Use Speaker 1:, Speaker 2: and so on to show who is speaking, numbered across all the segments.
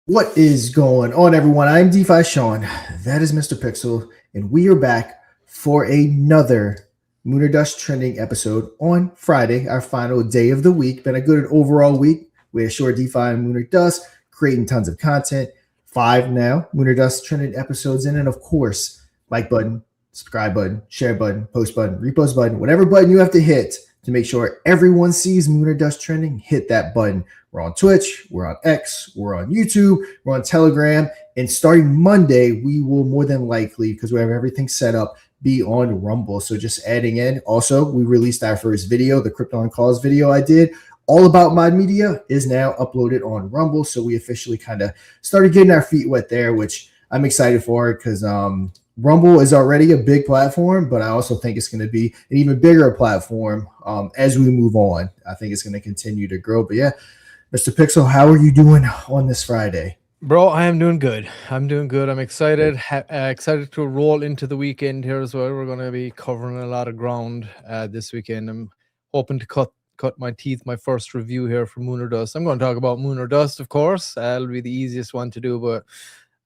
Speaker 1: What is going on, everyone? I'm DeFi Sean. That is Mr. Pixel, and we are back for another Mooner Dust Trending episode on Friday, our final day of the week. Been a good overall week. We had short DeFi and Mooner Dust, creating tons of content. 5 now Mooner Dust Trending episodes in, and of course, like button, subscribe button, share button, post button, repost button, whatever button you have to hit to make sure everyone sees Mooner Dust Trending. Hit that button. We're on Twitch, we're on X, we're on YouTube, we're on Telegram, and starting Monday, we will more than likely, because we have everything set up, be on Rumble. So just adding in. Also, we released our first video, the Crypto on Calls video I did, all about Mod Media, is now uploaded on Rumble. So we officially kind of started getting our feet wet there, which I'm excited for because Rumble is already a big platform, but I also think it's going to be an even bigger platform as we move on. I think it's going to continue to grow. But yeah, Mr. Pixel, how are you doing on this Friday?
Speaker 2: Bro, I am doing good. I'm doing good. I'm excited. Excited to roll into the weekend here as well. We're going to be covering a lot of ground this weekend. I'm hoping to cut my teeth, my first review here for Mooner Dust. I'm going to talk about Mooner Dust, of course. That'll be the easiest one to do, but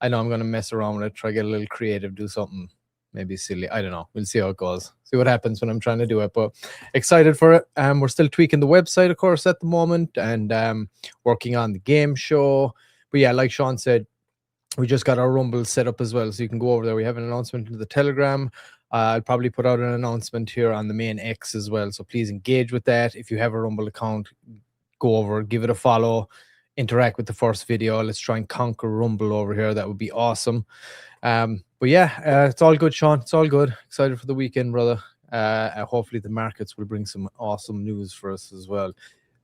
Speaker 2: I know I'm going to mess around with it, try to get a little creative, do something maybe silly. I don't know. We'll see how it goes. See what happens when I'm trying to do it, but excited for it. We're still tweaking the website, of course, at the moment, and working on the game show. But yeah, like Sean said, we just got our Rumble set up as well, so you can go over there. We have an announcement into the Telegram. I'll probably put out an announcement here on the main X as well, so please engage with that. If you have a Rumble account, go over, give it a follow, interact with the first video. Let's try and conquer Rumble over here. That would be awesome. But yeah, it's all good, Sean. It's all good. Excited for the weekend, brother. Hopefully the markets will bring some awesome news for us as well.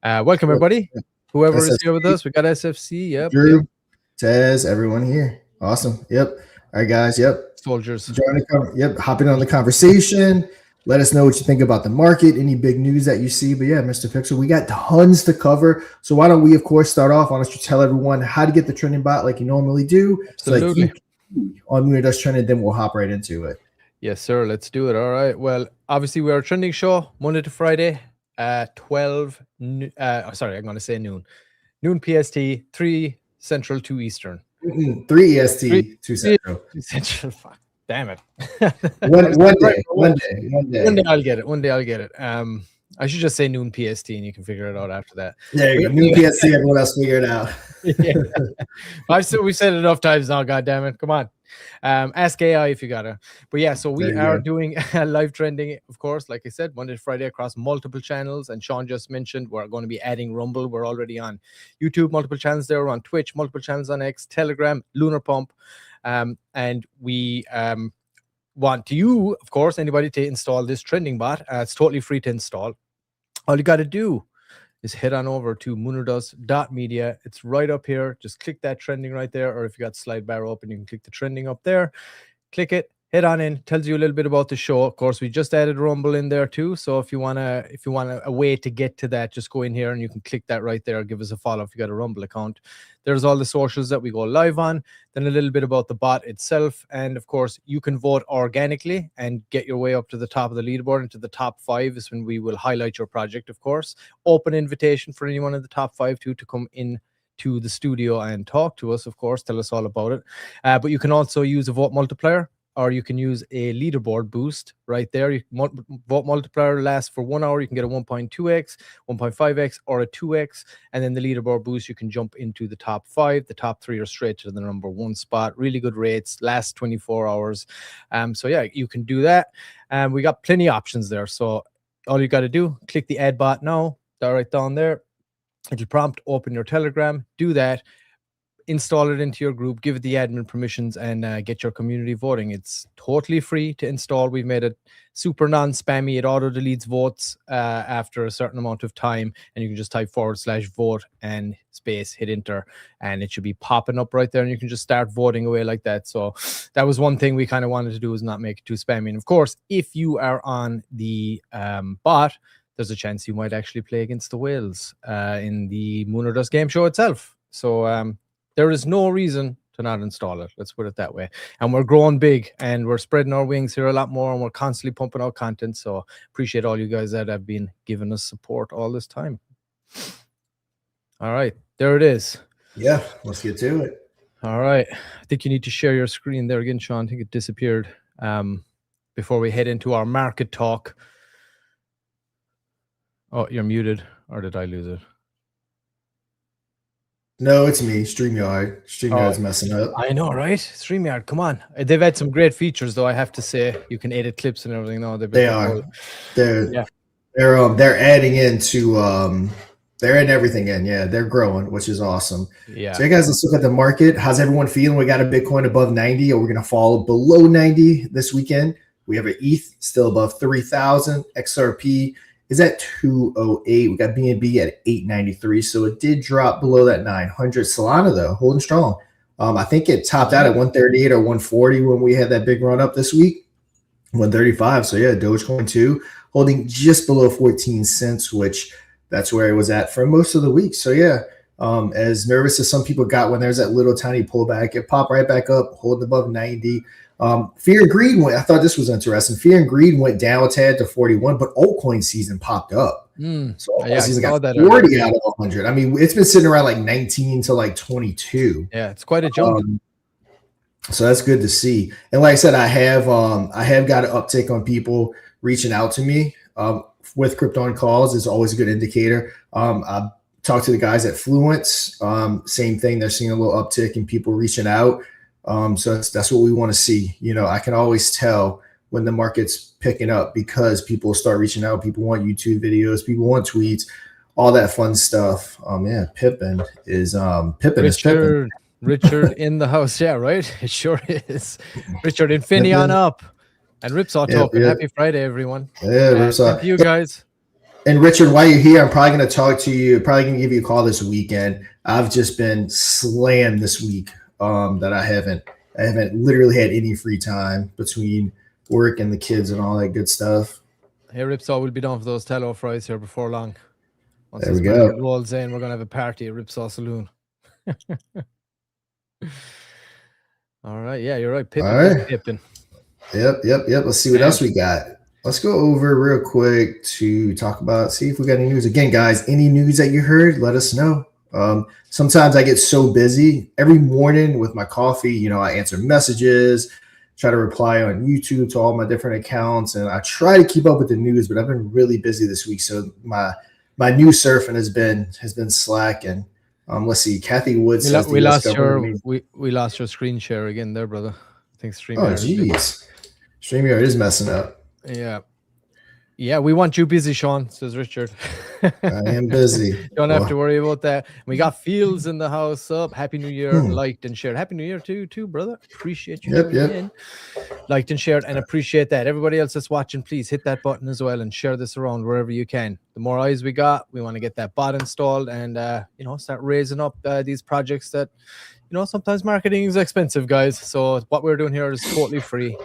Speaker 2: Welcome, everybody. Whoever SFC is here with us, we got SFC. Yep.
Speaker 1: Drew, Tez, everyone here. Awesome. Yep. All right, guys. Yep.
Speaker 2: Soldiers.
Speaker 1: Yep. Hopping on the conversation. Let us know what you think about the market, any big news that you see. But yeah, Mr. Pixel, we got tons to cover. So why don't we, of course, start off? Why don't you tell everyone how to get the trending bot like you normally do?
Speaker 2: Absolutely.
Speaker 1: So like on Mooner Dust Trending, then we'll hop right into it.
Speaker 2: Yes, sir. Let's do it. All right. Well, obviously, we're a trending show Monday to Friday, 12. Sorry, I'm going to say noon. Noon PST, 3 Central, 2 Eastern.
Speaker 1: 3 EST, 2 Central.
Speaker 2: 2 Central. Fuck. Damn it.
Speaker 1: One day
Speaker 2: I'll get it. One day I'll get it. I should just say noon PST and you can figure it out after that.
Speaker 1: There you go. Noon PST, everyone else figure it out.
Speaker 2: Yeah. We've said it enough times now, God damn it. Come on. Ask AI if you gotta. But yeah, so we are doing live trending, of course, like I said, Monday to Friday across multiple channels. And Sean just mentioned we're going to be adding Rumble. We're already on YouTube, multiple channels there. We're on Twitch, multiple channels on X, Telegram, Lunar Pump. And we want you, of course, anybody to install this trending bot. It's totally free to install. All you got to do is head on over to moonerdust.media. It's right up here. Just click that trending right there. Or if you got slide bar open, you can click the trending up there. Click it. Head on in. Tells you a little bit about the show. Of course, we just added Rumble in there too. So if you want a way to get to that, just go in here and you can click that right there. Give us a follow if you got a Rumble account. There's all the socials that we go live on. Then a little bit about the bot itself. And of course, you can vote organically and get your way up to the top of the leaderboard. Into the top 5 is when we will highlight your project, of course. Open invitation for anyone in the top 5 to come in to the studio and talk to us, of course. Tell us all about it. But you can also use a vote multiplier, or you can use a leaderboard boost right there. Vote multiplier lasts for 1 hour. You can get a 1.2x, 1.5x, or a 2x. And then the leaderboard boost, you can jump into the top 5. The top 3 are straight to the number 1 spot. Really good rates, last 24 hours. So yeah, you can do that. We got plenty of options there. So all you got to do, click the add bot now. That right down there. It'll prompt open your Telegram. Do that. Install it into your group, give it the admin permissions, and get your community voting. It's totally free to install. We've made it super non-spammy. It auto-deletes votes after a certain amount of time, and you can just type /vote and space, hit enter, and it should be popping up right there, and you can just start voting away like that. So that was one thing we kind of wanted to do, is not make it too spammy. And of course, if you are on the bot, there's a chance you might actually play against the whales in the Mooner Dust game show itself. So there is no reason to not install it. Let's put it that way. And we're growing big and we're spreading our wings here a lot more, and we're constantly pumping out content. So appreciate all you guys that have been giving us support all this time. All right, there it is.
Speaker 1: Yeah, let's get to it.
Speaker 2: All right. I think you need to share your screen there again, Sean. I think it disappeared before we head into our market talk. Oh, you're muted. Or did I lose it?
Speaker 1: No, it's me. StreamYard's messing up.
Speaker 2: I know, right? StreamYard, come on. They've had some great features, though. I have to say, you can edit clips and everything. No,
Speaker 1: They are.
Speaker 2: Yeah.
Speaker 1: They're adding into they're adding everything in. Yeah, they're growing, which is awesome.
Speaker 2: Yeah.
Speaker 1: So, you guys, let's look at the market. How's everyone feeling? We got a Bitcoin above 90, or we're going to fall below 90 this weekend. We have an ETH still above 3,000. XRP is at 208. We got BNB at 893. So it did drop below that 900. Solana, though, holding strong. I think it topped out at 138 or 140 when we had that big run up this week. 135. So yeah, Dogecoin too, holding just below 14 cents, which that's where it was at for most of the week. So yeah, as nervous as some people got when there's that little tiny pullback, it popped right back up, holding above 90. Fear and greed went. I thought this was interesting. Fear and greed went down a tad to 41, but altcoin season popped up. So altcoin season got 40 out of 100. I mean, it's been sitting around like 19 to like 22.
Speaker 2: Yeah, it's quite a jump.
Speaker 1: So that's good to see. And like I said, I have got an uptick on people reaching out to me with crypto on calls. Is always a good indicator. I talked to the guys at Fluence. Same thing. They're seeing a little uptick in people reaching out. So that's what we want to see. You know, I can always tell when the market's picking up because people start reaching out. People want YouTube videos. People want tweets. All that fun stuff. Yeah, Pippin is Pippin.
Speaker 2: Richard in the house. Yeah, right. It sure is. Richard Infineon up. And Ripsaw talking. Happy Friday, everyone.
Speaker 1: Yeah, Ripsaw.
Speaker 2: Thank you guys.
Speaker 1: And Richard, while you're here, I'm probably going to talk to you. Probably going to give you a call this weekend. I've just been slammed this week. That I haven't literally had any free time between work and the kids and all that good stuff.
Speaker 2: Hey, Ripsaw, we'll be done for those tallow fries here before long.
Speaker 1: Once there we go.
Speaker 2: Rolls in, we're going to have a party at Ripsaw Saloon. All right. Yeah, you're right. Pippin.
Speaker 1: Yep. Let's see what else we got. Let's go over real quick to talk about, see if we got any news. Again, guys, any news that you heard, let us know. Sometimes I get so busy every morning with my coffee, you know, I answer messages, try to reply on YouTube to all my different accounts, and I try to keep up with the news, but I've been really busy this week. So my news surfing has been slacking. Let's see. Kathy Wood says
Speaker 2: we lost your screen share again there, brother. I think StreamYard.
Speaker 1: Oh, geez. StreamYard is messing up.
Speaker 2: Yeah, we want you busy, Sean, says Richard.
Speaker 1: I am busy.
Speaker 2: Don't have to worry about that. We got Fields in the house up. Happy New Year, liked and shared. Happy New Year too, brother. Appreciate you in. Liked and shared and appreciate that. Everybody else that's watching, please hit that button as well and share this around wherever you can. The more eyes we got, we want to get that bot installed and start raising up these projects that sometimes marketing is expensive, guys. So what we're doing here is totally free.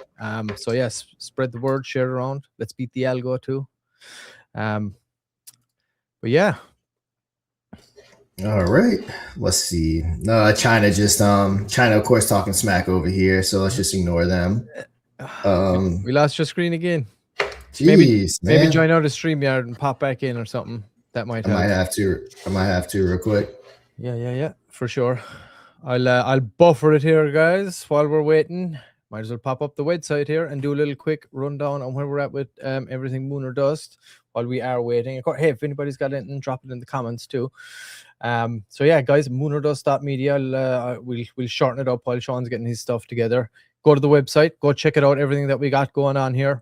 Speaker 2: So yes, spread the word, share it around. Let's beat the algo too. But yeah.
Speaker 1: All right. Let's see. No, China of course talking smack over here. So let's just ignore them.
Speaker 2: We lost your screen again.
Speaker 1: Jeez,
Speaker 2: maybe join out a StreamYard and pop back in or something. That might help.
Speaker 1: I might have to real quick.
Speaker 2: Yeah, for sure. I'll buffer it here, guys, while we're waiting. Might as well pop up the website here and do a little quick rundown on where we're at with everything Moon or Dust while we are waiting. Of course, hey, if anybody's got anything, drop it in the comments too. So yeah, guys, moonordust.media. We'll shorten it up while Sean's getting his stuff together. Go to the website, go check it out, everything that we got going on here.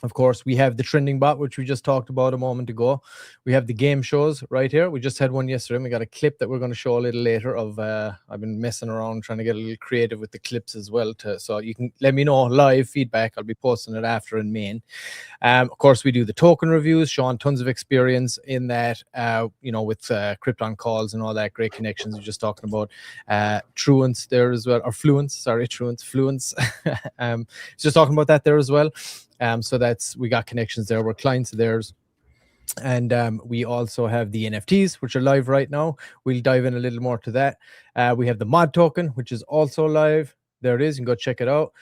Speaker 2: Of course, we have the trending bot, which we just talked about a moment ago. We have the game shows right here. We just had one yesterday. And we got a clip that we're going to show a little later of. I've been messing around trying to get a little creative with the clips as well. So you can let me know live feedback. I'll be posting it after in main. Of course, we do the token reviews. Sean, tons of experience in that. With Krypton calls and all that, great connections. We're just talking about Truance there as well, or Fluence. Sorry, Fluence. Just talking about that there as well. So we got connections there. We're clients of theirs. And we also have the NFTs, which are live right now. We'll dive in a little more to that. We have the mod token, which is also live. There it is. You can go check it out.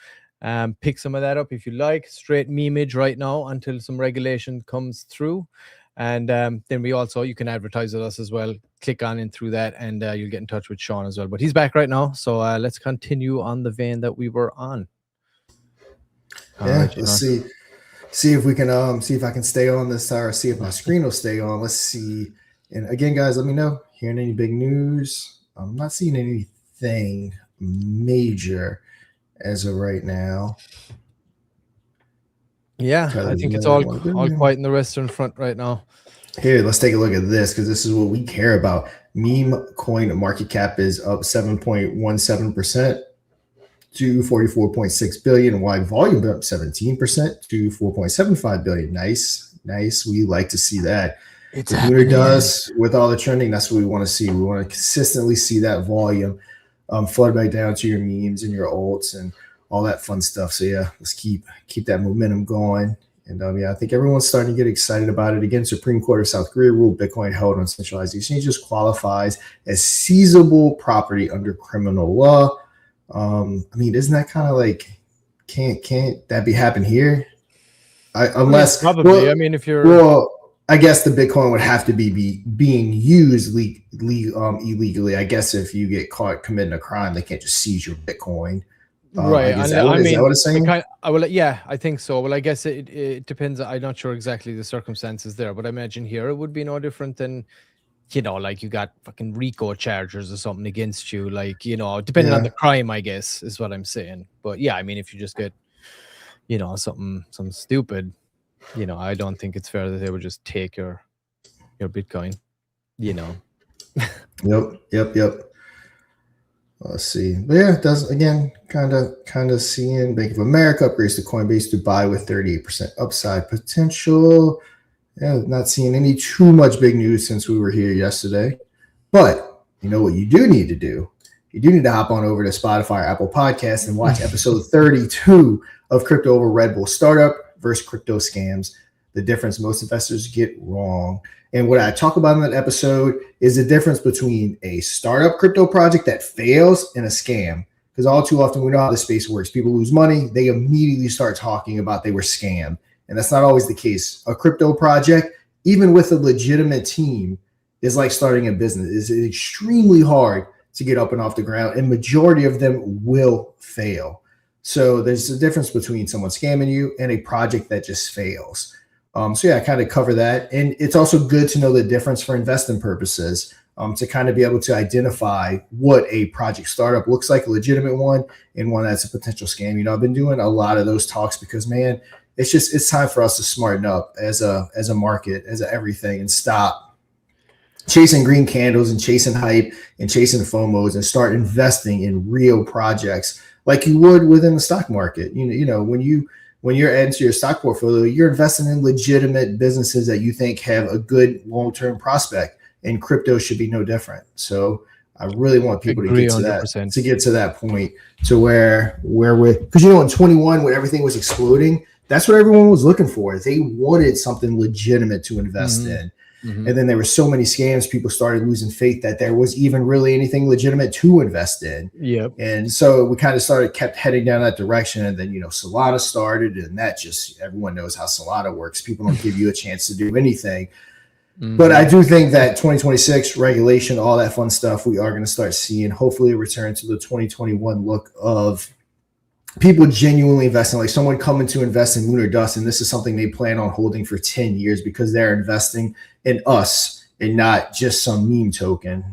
Speaker 2: Pick some of that up if you like. Straight memeage right now until some regulation comes through. And then you can advertise with us as well. Click on in through that, and you'll get in touch with Sean as well. But he's back right now, so let's continue on the vein that we were on.
Speaker 1: Let's see if we can see if I can stay on this, or see if my screen will stay on. Let's see. And again, guys, let me know. Hearing any big news? I'm not seeing anything major as of right now.
Speaker 2: Yeah, I think it's all quiet in the Western Front right now.
Speaker 1: Here, let's take a look at this, because this is what we care about. Meme coin market cap is up 7.17% to 44.6 billion. Wide volume up 17% to 4.75 billion. Nice. We like to see that. It's Lunar does with all the trending. That's what we want to see. We want to consistently see that volume flood back down to your memes and your alts and all that fun stuff. So yeah, let's keep that momentum going. And I think everyone's starting to get excited about it. Again, Supreme Court of South Korea ruled Bitcoin held on centralized exchanges qualifies as seizable property under criminal law. Isn't that kind of like, can't that be happen here? Unless probably.
Speaker 2: If you're
Speaker 1: I guess the Bitcoin would have to be being used illegally. I guess if you get caught committing a crime, they can't just seize your Bitcoin.
Speaker 2: Right.
Speaker 1: Is that what it's saying?
Speaker 2: I think so. Well, I guess it depends. I'm not sure exactly the circumstances there, but I imagine here it would be no different than, like you got fucking RICO charges or something against you. Like, depending on the crime, I guess is what I'm saying. But yeah, if you just get, something stupid, I don't think it's fair that they would just take your Bitcoin, Yep. Let's see. But yeah, it does, again, kind of seeing Bank of America upgrades to Coinbase to buy with 38% upside potential. Yeah, not seeing any too much big news since we were here yesterday. But you know what you do need to do? You do need to hop on over to Spotify or Apple Podcasts and watch episode 32 of Crypto Over Red Bull Startup versus Crypto Scams, the difference most investors get wrong. And what I talk about in that episode is the difference between a startup crypto project that fails and a scam. Because all too often, we know how this space works. People lose money. They immediately start talking about they were scammed. And that's not always the case. A crypto project, even with a legitimate team, is like starting a business. It's extremely hard to get up and off the ground. And majority of them will fail. So there's a difference between someone scamming you and a project that just fails. So yeah, I kind of cover that. And it's also good to know the difference for investing purposes, to kind of be able to identify what a project startup looks like, a legitimate one, and one that's a potential scam. I've been doing a lot of those talks because, man, it's time for us to smarten up as a market, as everything, and stop chasing green candles and chasing hype and chasing FOMOs and start investing in real projects like you would within the stock market. When you're into your stock portfolio, you're investing in legitimate businesses that you think have a good long-term prospect, and crypto should be no different. So I really want people to get to that point to where we're, because in 21, when everything was exploding, that's what everyone was looking for. They wanted something legitimate to invest in. Mm-hmm. And then there were so many scams, people started losing faith that there was even really anything legitimate to invest in. Yep.
Speaker 1: And so we kind of kept heading down that direction. And then, Solana started, and that just, everyone knows how Solana works. People don't give you a chance to do anything. Mm-hmm. But I do think that 2026 regulation, all that fun stuff, we are going to start seeing hopefully a return to the 2021 look of people genuinely investing, like someone coming to invest in Lunar Dust, and this is something they plan on holding for 10 years because they're investing in us and not just some meme token.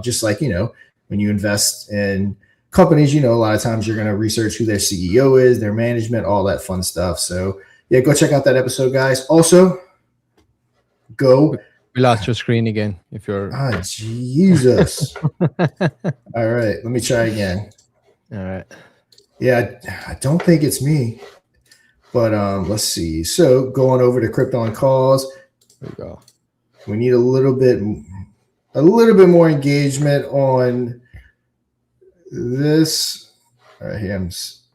Speaker 1: Just like, when you invest in companies, a lot of times you're going to research who their CEO is, their management, all that fun stuff. So yeah, go check out that episode, guys. Also, we
Speaker 2: lost your screen again. If you're
Speaker 1: Jesus. All right, let me try again.
Speaker 2: All right.
Speaker 1: Yeah, I don't think it's me, but let's see. So going over to Crypto on Calls,
Speaker 2: there we go.
Speaker 1: We need a little bit more engagement on this. All right, here.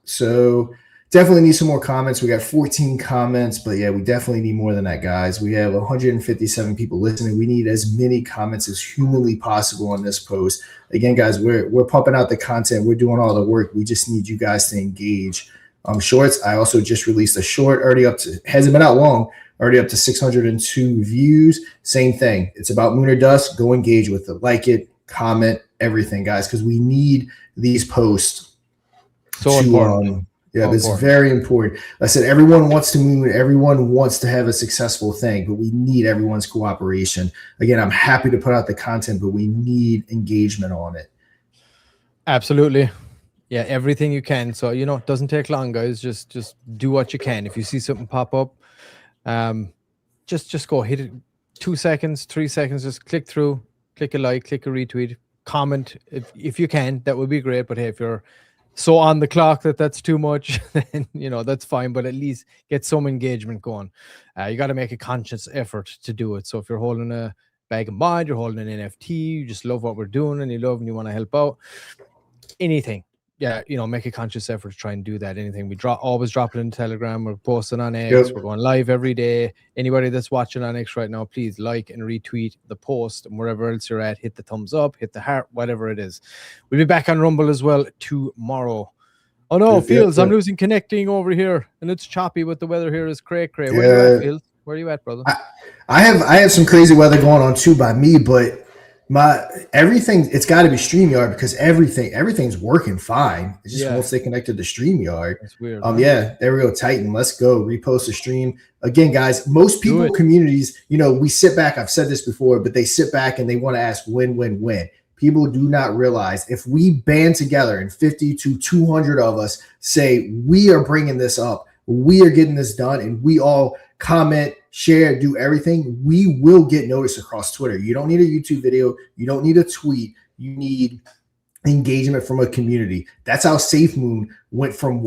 Speaker 1: So definitely need some more comments. We got 14 comments, but yeah, we definitely need more than that, guys. We have 157 people listening. We need as many comments as humanly possible on this post. Again, guys, we're pumping out the content. We're doing all the work. We just need you guys to engage. Shorts. I also just released a short, already up to, hasn't been out long, already up to 602 views. Same thing. It's about Moon or Dust. Go engage with it. Like it, comment, everything, guys, because we need these posts.
Speaker 2: So important.
Speaker 1: Yeah, it's very important. Like I said, everyone wants to moon. Everyone wants to have a successful thing, but we need everyone's cooperation. Again, I'm happy to put out the content, but we need engagement on it.
Speaker 2: Absolutely. Yeah, everything you can. So, you know, it doesn't take long, guys. Just do what you can. If you see something pop up, just go hit it 2 seconds, 3 seconds, just click through, click a like, click a retweet, comment if you can. That would be great. But hey, if you're so on the clock that's too much, then you know that's fine, but at least get some engagement going. You got to make a conscious effort to do it. So if you're holding a bag of bond, you're holding an NFT, you just love what we're doing and you want to help out, anything, yeah, you know, make a conscious effort to try and do that. Anything we always drop it in Telegram. We're posting on X. We're going live every day. Anybody that's watching on X right now, please like and retweet the post, and wherever else you're at, hit the thumbs up, hit the heart, whatever it is. We'll be back on Rumble as well tomorrow. Oh no, Fields, I'm losing connecting over here, and it's choppy with the weather here is cray. Where are you at, Fields? Where are you at, brother?
Speaker 1: I have some crazy weather going on too by me, but everything, it's got to be StreamYard because everything's working fine. It just won't stay connected to StreamYard.
Speaker 2: That's weird.
Speaker 1: Yeah, there we go. Titan, let's go. Repost the stream again, guys. Most people, communities, you know, we sit back. I've said this before, but they sit back and they want to ask when. People do not realize if we band together and 50 to 200 of us say we are bringing this up, we are getting this done, and we all comment, share, do everything, we will get noticed across Twitter. You don't need a YouTube video. You don't need a tweet. You need engagement from a community. That's how SafeMoon went from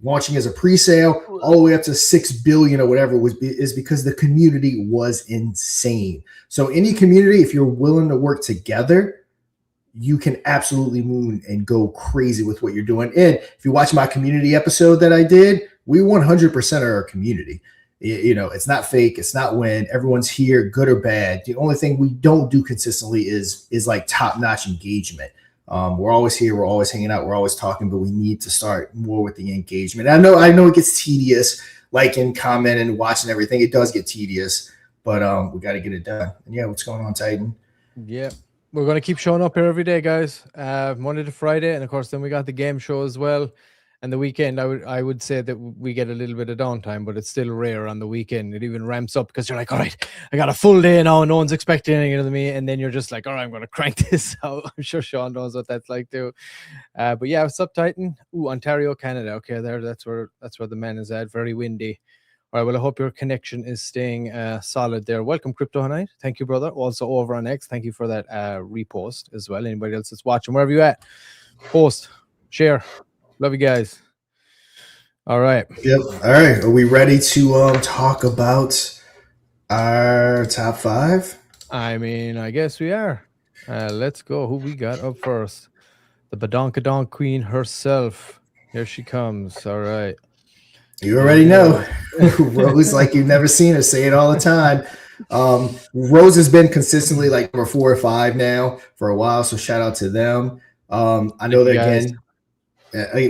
Speaker 1: launching as a pre-sale all the way up to 6 billion or whatever is because the community was insane. So any community, if you're willing to work together, you can absolutely moon and go crazy with what you're doing. And if you watch my community episode that I did, we 100% are our community. You know, it's not fake. It's not when everyone's here, good or bad. The only thing we don't do consistently is like top-notch engagement. We're always here. We're always hanging out. We're always talking, but we need to start more with the engagement. I know it gets tedious, liking, commenting, and watching everything. It does get tedious, but we got to get it done. And yeah, what's going on, Titan?
Speaker 2: Yeah, we're going to keep showing up here every day, guys. Monday to Friday. And of course, then we got the game show as well. And the weekend, I would say that we get a little bit of downtime, but it's still rare on the weekend. It even ramps up because you're like, all right, I got a full day now. No one's expecting anything of me. And then you're just like, all right, I'm going to crank this out. I'm sure Sean knows what that's like too. But yeah, what's up, Titan? Ooh, Ontario, Canada. Okay, that's where the man is at. Very windy. All right, well, I hope your connection is staying solid there. Welcome, Crypto Night. Thank you, brother. Also over on X. Thank you for that repost as well. Anybody else that's watching, wherever you at, post, share. Love you guys. All right.
Speaker 1: Yep. All right. Are we ready to talk about our top 5?
Speaker 2: I mean, I guess we are. Let's go. Who we got up first? The Badonkadonk Queen herself. Here she comes. All right.
Speaker 1: You already know. Rose, like you've never seen her, say it all the time. Rose has been consistently like number 4 or 5 now for a while, so shout out to them. I know that again.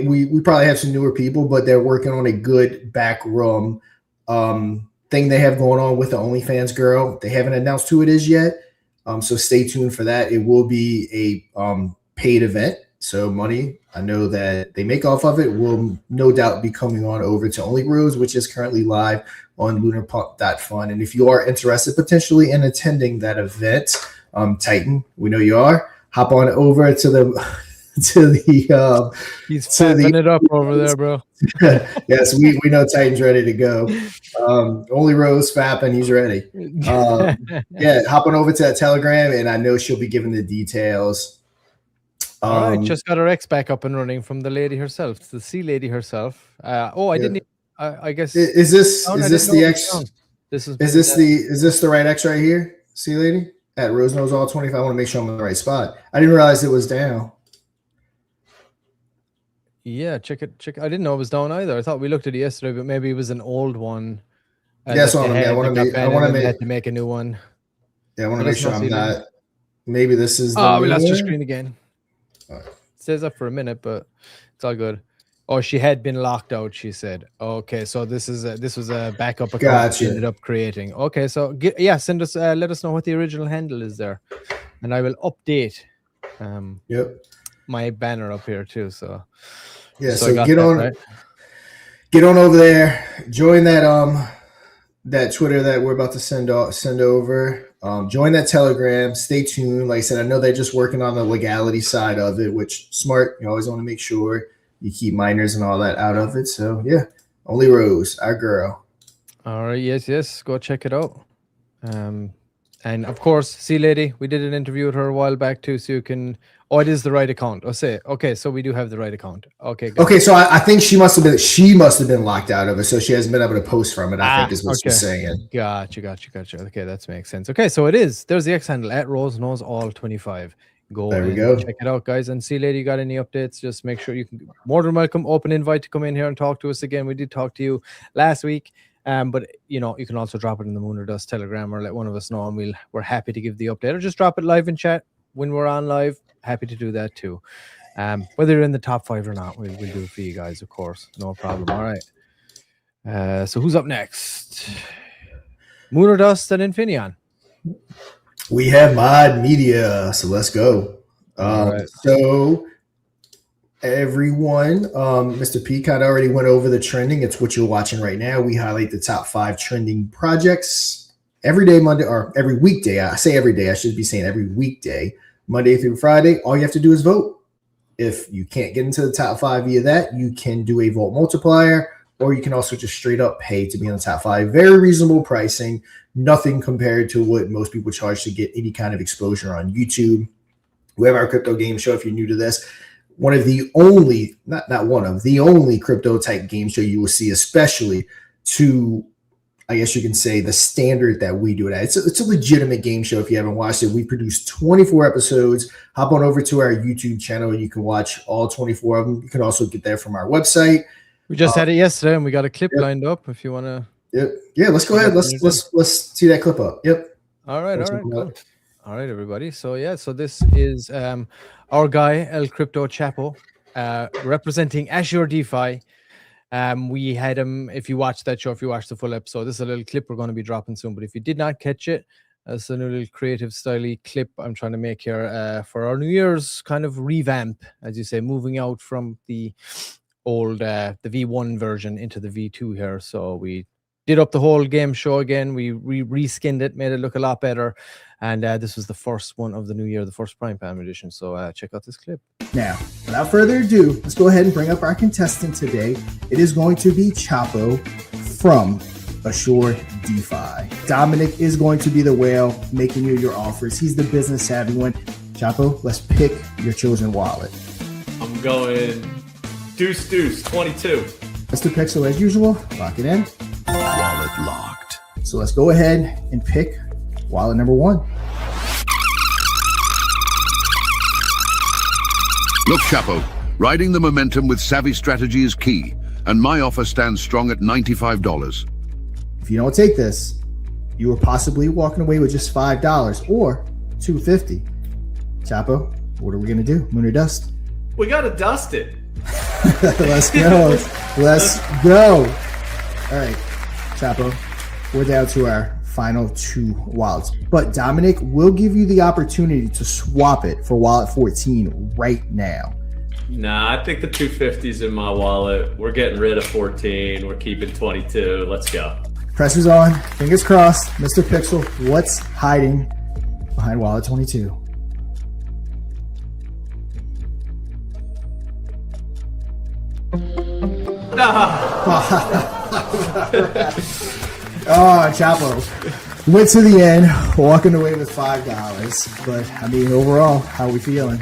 Speaker 1: We probably have some newer people, but they're working on a good back room thing they have going on with the OnlyFans girl. They haven't announced who it is yet, so stay tuned for that. It will be a paid event, so money I know that they make off of it will no doubt be coming on over to Only Rose, which is currently live on lunarpump.fun. And if you are interested potentially in attending that event, Titan, we know you are, hop on over to the
Speaker 2: he's fapping it up over there, bro.
Speaker 1: Yes, we know Titan's ready to go. Only Rose fapping, he's ready. Yeah, hop on over to that Telegram, and I know she'll be giving the details.
Speaker 2: All right, just got her X back up and running from the lady herself, the C lady herself. Didn't. I guess
Speaker 1: is this the X?
Speaker 2: Is
Speaker 1: this the right X right here? C lady at Rose Knows All 25. I want to make sure I'm in the right spot. I didn't realize it was down.
Speaker 2: Yeah, check it. I didn't know it was down either. I thought we looked at it yesterday, but maybe it was an old one.
Speaker 1: Yeah, so I want
Speaker 2: to make a new one.
Speaker 1: Yeah, I want to make sure I'm not. Maybe this is.
Speaker 2: We lost your screen again. Right. It stays up for a minute, but it's all good. Oh, she had been locked out, she said. Okay, so this was a backup account she
Speaker 1: Gotcha.
Speaker 2: ended up creating. Okay, so send us let us know what the original handle is there, and I will update
Speaker 1: Yep.
Speaker 2: my banner up here too. So
Speaker 1: Yeah.
Speaker 2: so I
Speaker 1: So
Speaker 2: got
Speaker 1: get
Speaker 2: that
Speaker 1: on,
Speaker 2: right.
Speaker 1: get on over there. Join that Twitter that we're about to send over. Join that Telegram. Stay tuned. Like I said, I know they're just working on the legality side of it, which smart. You always want to make sure you keep minors and all that out of it. So yeah, only Rose, our girl.
Speaker 2: All right, yes, go check it out. And of course, C Lady, we did an interview with her a while back too, so you can. Oh, it is the right account. Oh, say okay, so we do have the right account. Okay, got
Speaker 1: Okay,
Speaker 2: it.
Speaker 1: so I think she must have been locked out of it, so she hasn't been able to post from it. I think is what she's saying.
Speaker 2: Gotcha. Okay, that makes sense. Okay, so it is. There's the X handle at Rose Knows All 25. Go
Speaker 1: There we
Speaker 2: and
Speaker 1: go.
Speaker 2: check it out, guys. And see, lady, you got any updates? Just make sure you can. More than welcome. Open invite to come in here and talk to us again. We did talk to you last week, but you can also drop it in the Moon or Dust Telegram or let one of us know, and we're happy to give the update, or just drop it live in chat when we're on live. Happy to do that too. Whether you're in the top 5 or not, we'll do it for you guys, of course. No problem. All right. So who's up next? Moon or Dust and Infineon.
Speaker 1: We have Mod Media, so let's go.
Speaker 2: Right.
Speaker 1: So everyone, Mr. P kind of already went over the trending. It's what you're watching right now. We highlight the top 5 trending projects every day, Monday, or every weekday. I say every day. I should be saying every weekday, Monday through Friday. All you have to do is vote. If you can't get into the top 5 via that, you can do a vote multiplier, or you can also just straight up pay to be on the top 5. Very reasonable pricing. Nothing compared to what most people charge to get any kind of exposure on YouTube. We have our crypto game show. If you're new to this, one of the only, not one of the only crypto type game show you will see, especially to, I guess you can say, the standard that we do it at. It's a legitimate game show. If you haven't watched it, we produced 24 episodes. Hop on over to our YouTube channel and you can watch all 24 of them. You can also get that from our website.
Speaker 2: We just had it yesterday, and we got a clip lined up. If you want to,
Speaker 1: yeah, let's go ahead. Let's see that clip up. Yep.
Speaker 2: All right, cool. All right, everybody. So so this is our guy El Crypto Chapo, representing Azure DeFi. We had him. If you watched that show, if you watched the full episode, this is a little clip we're going to be dropping soon. But if you did not catch it, it's a new little creative styly clip I'm trying to make here for our New Year's kind of revamp, as you say, moving out from the old the V1 version into the V2 here. So we did up the whole game show again. We reskinned it, made it look a lot better, and this was the first one of the new year, the first Prime Time edition. So check out this clip.
Speaker 1: Now, without further ado, let's go ahead and bring up our contestant today. It is going to be Chapo from Azure DeFi. Dominic is going to be the whale making you your offers. He's the business savvy one. Chapo, let's pick your chosen wallet.
Speaker 3: I'm going Deuce 22.
Speaker 1: Mr. Pixel, as usual, lock it in.
Speaker 4: Wallet locked.
Speaker 1: So let's go ahead and pick wallet number 1.
Speaker 4: Look, Chapo, riding the momentum with savvy strategy is key, and my offer stands strong at $95.
Speaker 1: If you don't take this, you are possibly walking away with just $5 or $2.50. Chapo, what are we gonna do? Moon or dust?
Speaker 3: We gotta dust it.
Speaker 1: Let's go. Let's go. All right, Chapo, we're down to our final 2 wallets. But Dominic will give you the opportunity to swap it for wallet 14 right now.
Speaker 3: Nah, I think the 250's in my wallet. We're getting rid of 14. We're keeping 22. Let's go.
Speaker 1: Pressure's on. Fingers crossed. Mr. Pixel, what's hiding behind wallet 22? Oh, Chapo went to the end, walking away with $5. But I mean, overall, how are we feeling?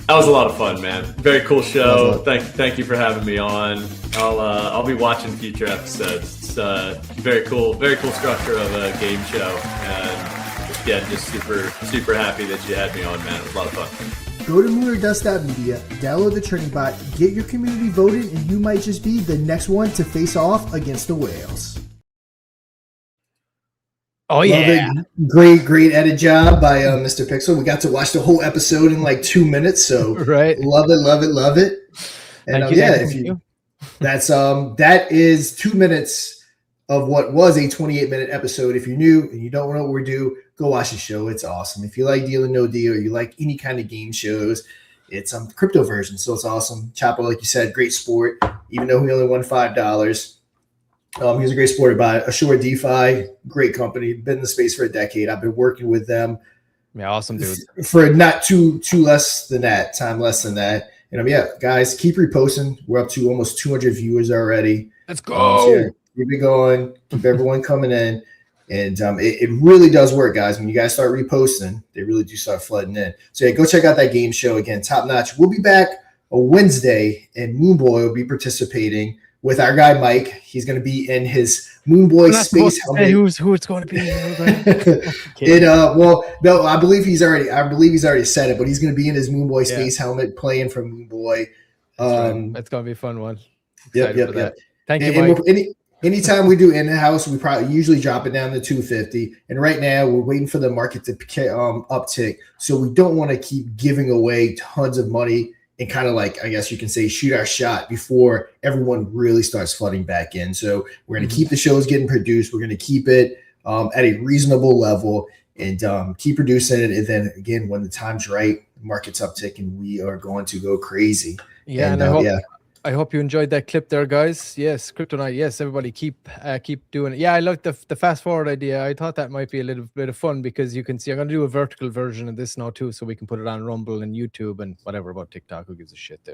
Speaker 3: That was a lot of fun, man. Very cool show. Thank you for having me on. I'll be watching future episodes. It's very cool structure of a game show, and yeah, just super happy that you had me on, man. It was a lot of fun.
Speaker 1: Go to moonordust.media, download the trending bot, get your community voted, and you might just be the next one to face off against the whales.
Speaker 2: Oh, yeah.
Speaker 1: Great edit job by Mr. Pixel. We got to watch the whole episode in like 2 minutes, so
Speaker 2: right.
Speaker 1: Love it. And
Speaker 2: Thank you.
Speaker 1: yeah,
Speaker 2: Thank you.
Speaker 1: that is 2 minutes of what was a 28-minute episode. If you're new and you don't know what we do, go watch the show. It's awesome. If you like Deal or No Deal, or you like any kind of game shows, it's the crypto version, so it's awesome. Chapo, like you said, great sport. Even though he only won $5, he was a great sport about Assure DeFi, great company. Been in the space for a decade. I've been working with them.
Speaker 2: Yeah, awesome dude.
Speaker 1: For not too less than that time, less than that. And yeah, guys, keep reposting. We're up to almost 200 viewers already.
Speaker 2: Let's go.
Speaker 1: So yeah, keep it going. Keep everyone coming in. And it really does work, guys. When you guys start reposting, they really do start flooding in. So yeah, go check out that game show again. Top notch. We'll be back on Wednesday, and Moonboy will be participating with our guy Mike. He's going to be in his Moonboy space helmet.
Speaker 2: Who it's going to be?
Speaker 1: Well, no, I believe he's already said it, but he's going to be in his Moonboy space helmet playing for Moonboy.
Speaker 2: That's going to be a fun one.
Speaker 1: Yep.
Speaker 2: Thank you, Mike.
Speaker 1: Anytime we do in-house, we probably usually drop it down to 250. And right now we're waiting for the market to uptick. So we don't want to keep giving away tons of money and kind of like, I guess you can say, shoot our shot before everyone really starts flooding back in. So we're going to keep the shows getting produced. We're going to keep it at a reasonable level and keep producing it. And then again, when the time's right, the market's upticking, we are going to go crazy.
Speaker 2: Yeah. And I hope you enjoyed that clip there, guys. Yes, Crypto Night. Yes, everybody keep doing it. Yeah, I like the fast forward idea. I thought that might be a little bit of fun because you can see I'm going to do a vertical version of this now too, so we can put it on Rumble and YouTube and whatever about TikTok. Who gives a shit?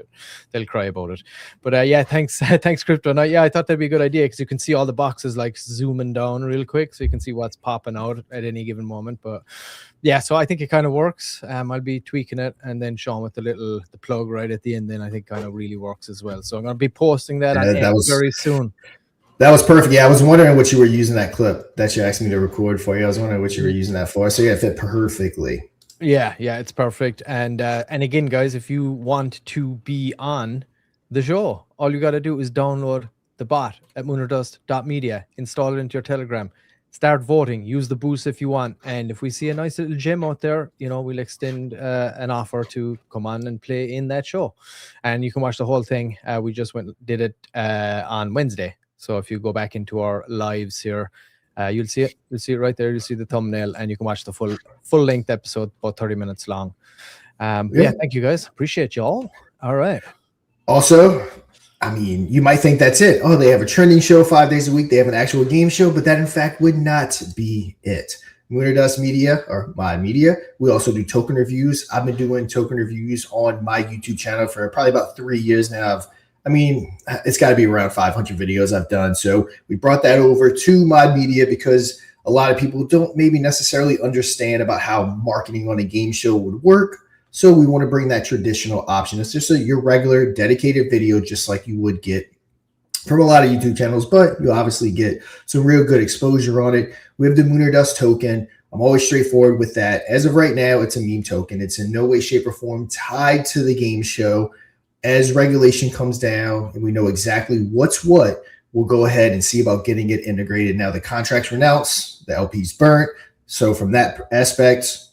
Speaker 2: They'll cry about it. But yeah, thanks Crypto Night. Yeah, I thought that'd be a good idea because you can see all the boxes like zooming down real quick, so you can see what's popping out at any given moment. But yeah, so I think it kind of works. I'll be tweaking it, and then Sean with the plug right at the end. Then I think kind of really works as well. So I'm going to be posting that very soon.
Speaker 1: That was perfect. Yeah, I was wondering what you were using that clip that you asked me to record for you. I was wondering what you were using that for. So yeah, it fit perfectly.
Speaker 2: Yeah, it's perfect. And again, guys, if you want to be on the show, all you got to do is download the bot at moonerdust.media, install it into your Telegram. Start voting, use the boost if you want. And if we see a nice little gem out there, we'll extend an offer to come on and play in that show. And you can watch the whole thing. We just did it on Wednesday. So if you go back into our lives here, you'll see it. You'll see it right there. You'll see the thumbnail, and you can watch the full length episode, about 30 minutes long. Yeah, thank you guys. Appreciate y'all. All right.
Speaker 1: Also, I mean, you might think that's it. Oh, they have a trending show 5 days a week. They have an actual game show, but that in fact would not be it. Mooner Dust Media or My Media. We also do token reviews. I've been doing token reviews on my YouTube channel for probably about 3 years now. It's got to be around 500 videos I've done. So we brought that over to My Media because a lot of people don't maybe necessarily understand about how marketing on a game show would work. So we want to bring that traditional option. It's just your regular dedicated video, just like you would get from a lot of YouTube channels, but you obviously get some real good exposure on it. We have the Mooner Dust token. I'm always straightforward with that. As of right now, it's a meme token. It's in no way, shape, or form tied to the game show. As regulation comes down and we know exactly what's what, we'll go ahead and see about getting it integrated. Now, the contract's renounced, the LP's burnt. So from that aspect,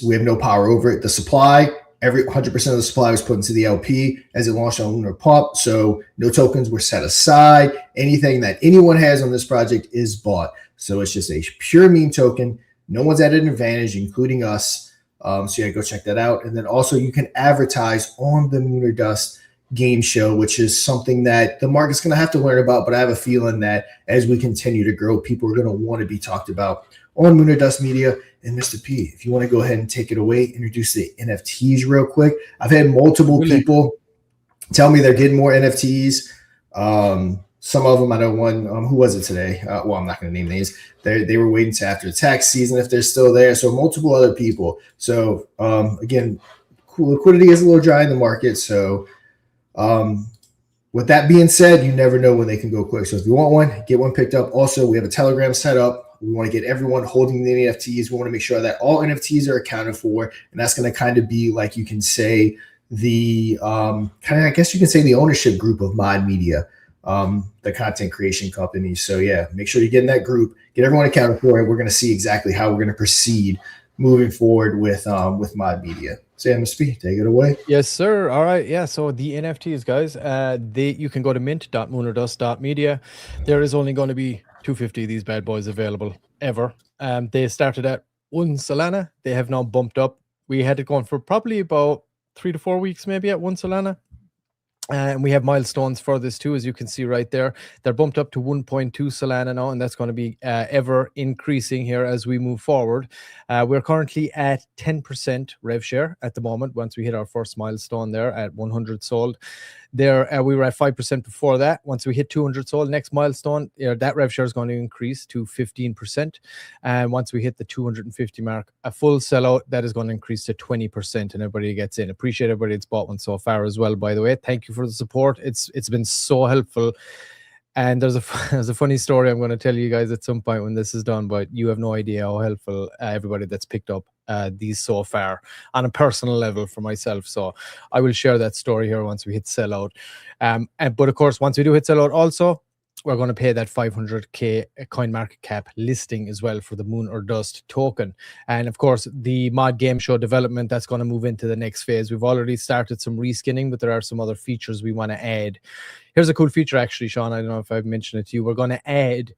Speaker 1: we have no power over it. The supply, 100% of the supply was put into the LP as it launched on Lunar Pump. So no tokens were set aside. Anything that anyone has on this project is bought. So it's just a pure meme token. No one's at an advantage, including us. So yeah, go check that out. And then also you can advertise on the Mooner Dust game show, which is something that the market's going to have to learn about. But I have a feeling that as we continue to grow, people are going to want to be talked about on Mooner Dust Media. And Mr. P, if you want to go ahead and take it away, introduce the NFTs real quick. I've had multiple people tell me they're getting more NFTs. Some of them, I know one, who was it today? Well, I'm not going to name names. They were waiting to after tax season if they're still there. So multiple other people. So again, liquidity is a little dry in the market. So with that being said, you never know when they can go quick. So if you want one, get one picked up. Also, we have a Telegram set up. We want to get everyone holding the NFTs. We want to make sure that all NFTs are accounted for. And that's going to kind of be like, you can say the I guess you can say the ownership group of Mod Media, the content creation company. So yeah, make sure you get in that group, get everyone accounted for, and we're going to see exactly how we're going to proceed moving forward with Mod Media. So yeah, Mr. P, take it away.
Speaker 2: Yes, sir. All right. Yeah. So the NFTs, guys, you can go to mint.moonerdust.media. There is only going to be 250 of these bad boys available ever. They started at 1 Solana. They have now bumped up. We had it going for probably about 3 to 4 weeks, maybe at 1 Solana. And we have milestones for this too, as you can see right there. They're bumped up to 1.2 Solana now, and that's going to be ever increasing here as we move forward. We're currently at 10% rev share at the moment. Once we hit our first milestone there at 100 sold, there we were at 5% before that. Once we hit 200 sold, next milestone, that rev share is going to increase to 15%. And once we hit the 250 mark, a full sellout, that is going to increase to 20%, and everybody gets in. Appreciate everybody that's bought one so far as well, by the way. Thank you for the support. It's been so helpful. And there's a funny story I'm going to tell you guys at some point when this is done, but you have no idea how helpful everybody that's picked up these so far on a personal level for myself. So I will share that story here once we hit sellout. But of course, once we do hit sellout also, we're going to pay that 500k coin market cap listing as well for the Moon or Dust token. And of course, the mod game show development, that's going to move into the next phase. We've already started some reskinning, but there are some other features we want to add. Here's a cool feature, actually, Sean. I don't know if I've mentioned it to you. We're going to add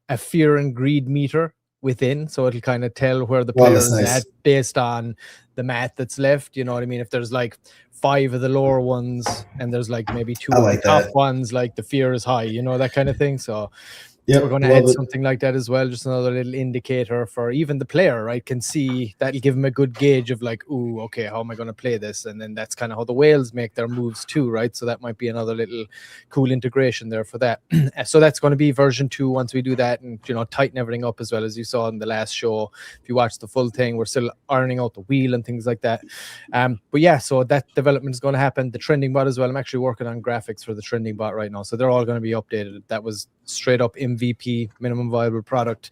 Speaker 2: a fear and greed meter within, so it'll kind of tell where the player is at based on the math that's left. You know what I mean? If there's like 5 of the lower ones and there's like maybe 2 of the top ones, like the fear is high, you know, that kind of thing. So we're going to add something like that as well, just another little indicator for even the player, right? Can see, that'll give him a good gauge of like, ooh, okay, how am I going to play this? And then that's kind of how the whales make their moves too, right? So that might be another little cool integration there for that. So that's going to be version 2 once we do that, and you know, tighten everything up as well. As you saw in the last show, if you watch the full thing, we're still ironing out the wheel and things like that. But yeah, so that development is going to happen. The trending bot as well. I'm actually working on graphics for the trending bot right now, so they're all going to be updated. That was straight up MVP, minimum viable product,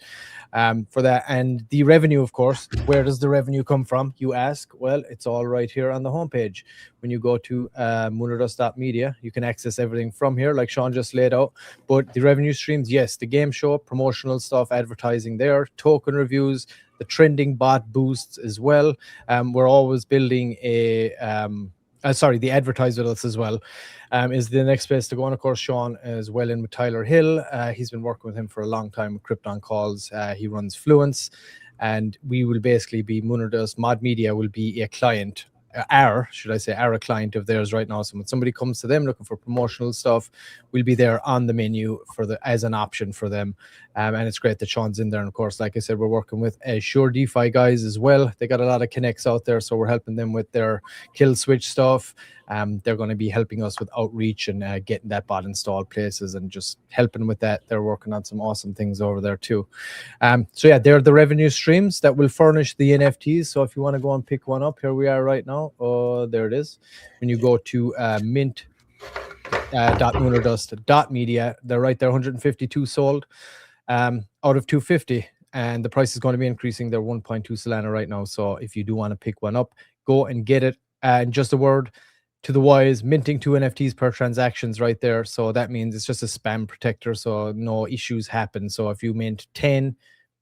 Speaker 2: for that. And the revenue, of course, where does the revenue come from, you ask? Well, it's all right here on the homepage. When you go to moonerdust.media, you can access everything from here, like Sean just laid out. But the revenue streams, yes, the game show, promotional stuff, advertising there, token reviews, the trending bot boosts as well. We're always building a the advertise with us as well is the next place to go. And of course, Sean is well in with Tyler Hill. He's been working with him for a long time with Krypton calls. He runs Fluence, and we will basically be Moonerdust. Mod Media will be a client, our client of theirs right now. So when somebody comes to them looking for promotional stuff, we'll be there on the menu as an option for them. And it's great that Sean's in there. And of course, like I said, we're working with Sure DeFi guys as well. They got a lot of connects out there, so we're helping them with their kill switch stuff. They're going to be helping us with outreach and getting that bot installed places and just helping with that. They're working on some awesome things over there too. So yeah, they're the revenue streams that will furnish the NFTs. So if you want to go and pick one up, here we are right now. Oh, there it is. When you go to mint.moonerdust.media, they're right there, 152 sold out of 250. And the price is going to be increasing. They're 1.2 Solana right now. So if you do want to pick one up, go and get it. And just a word to the wise, minting 2 NFTs per transactions right there. So that means it's just a spam protector, so no issues happen. So if you mint 10,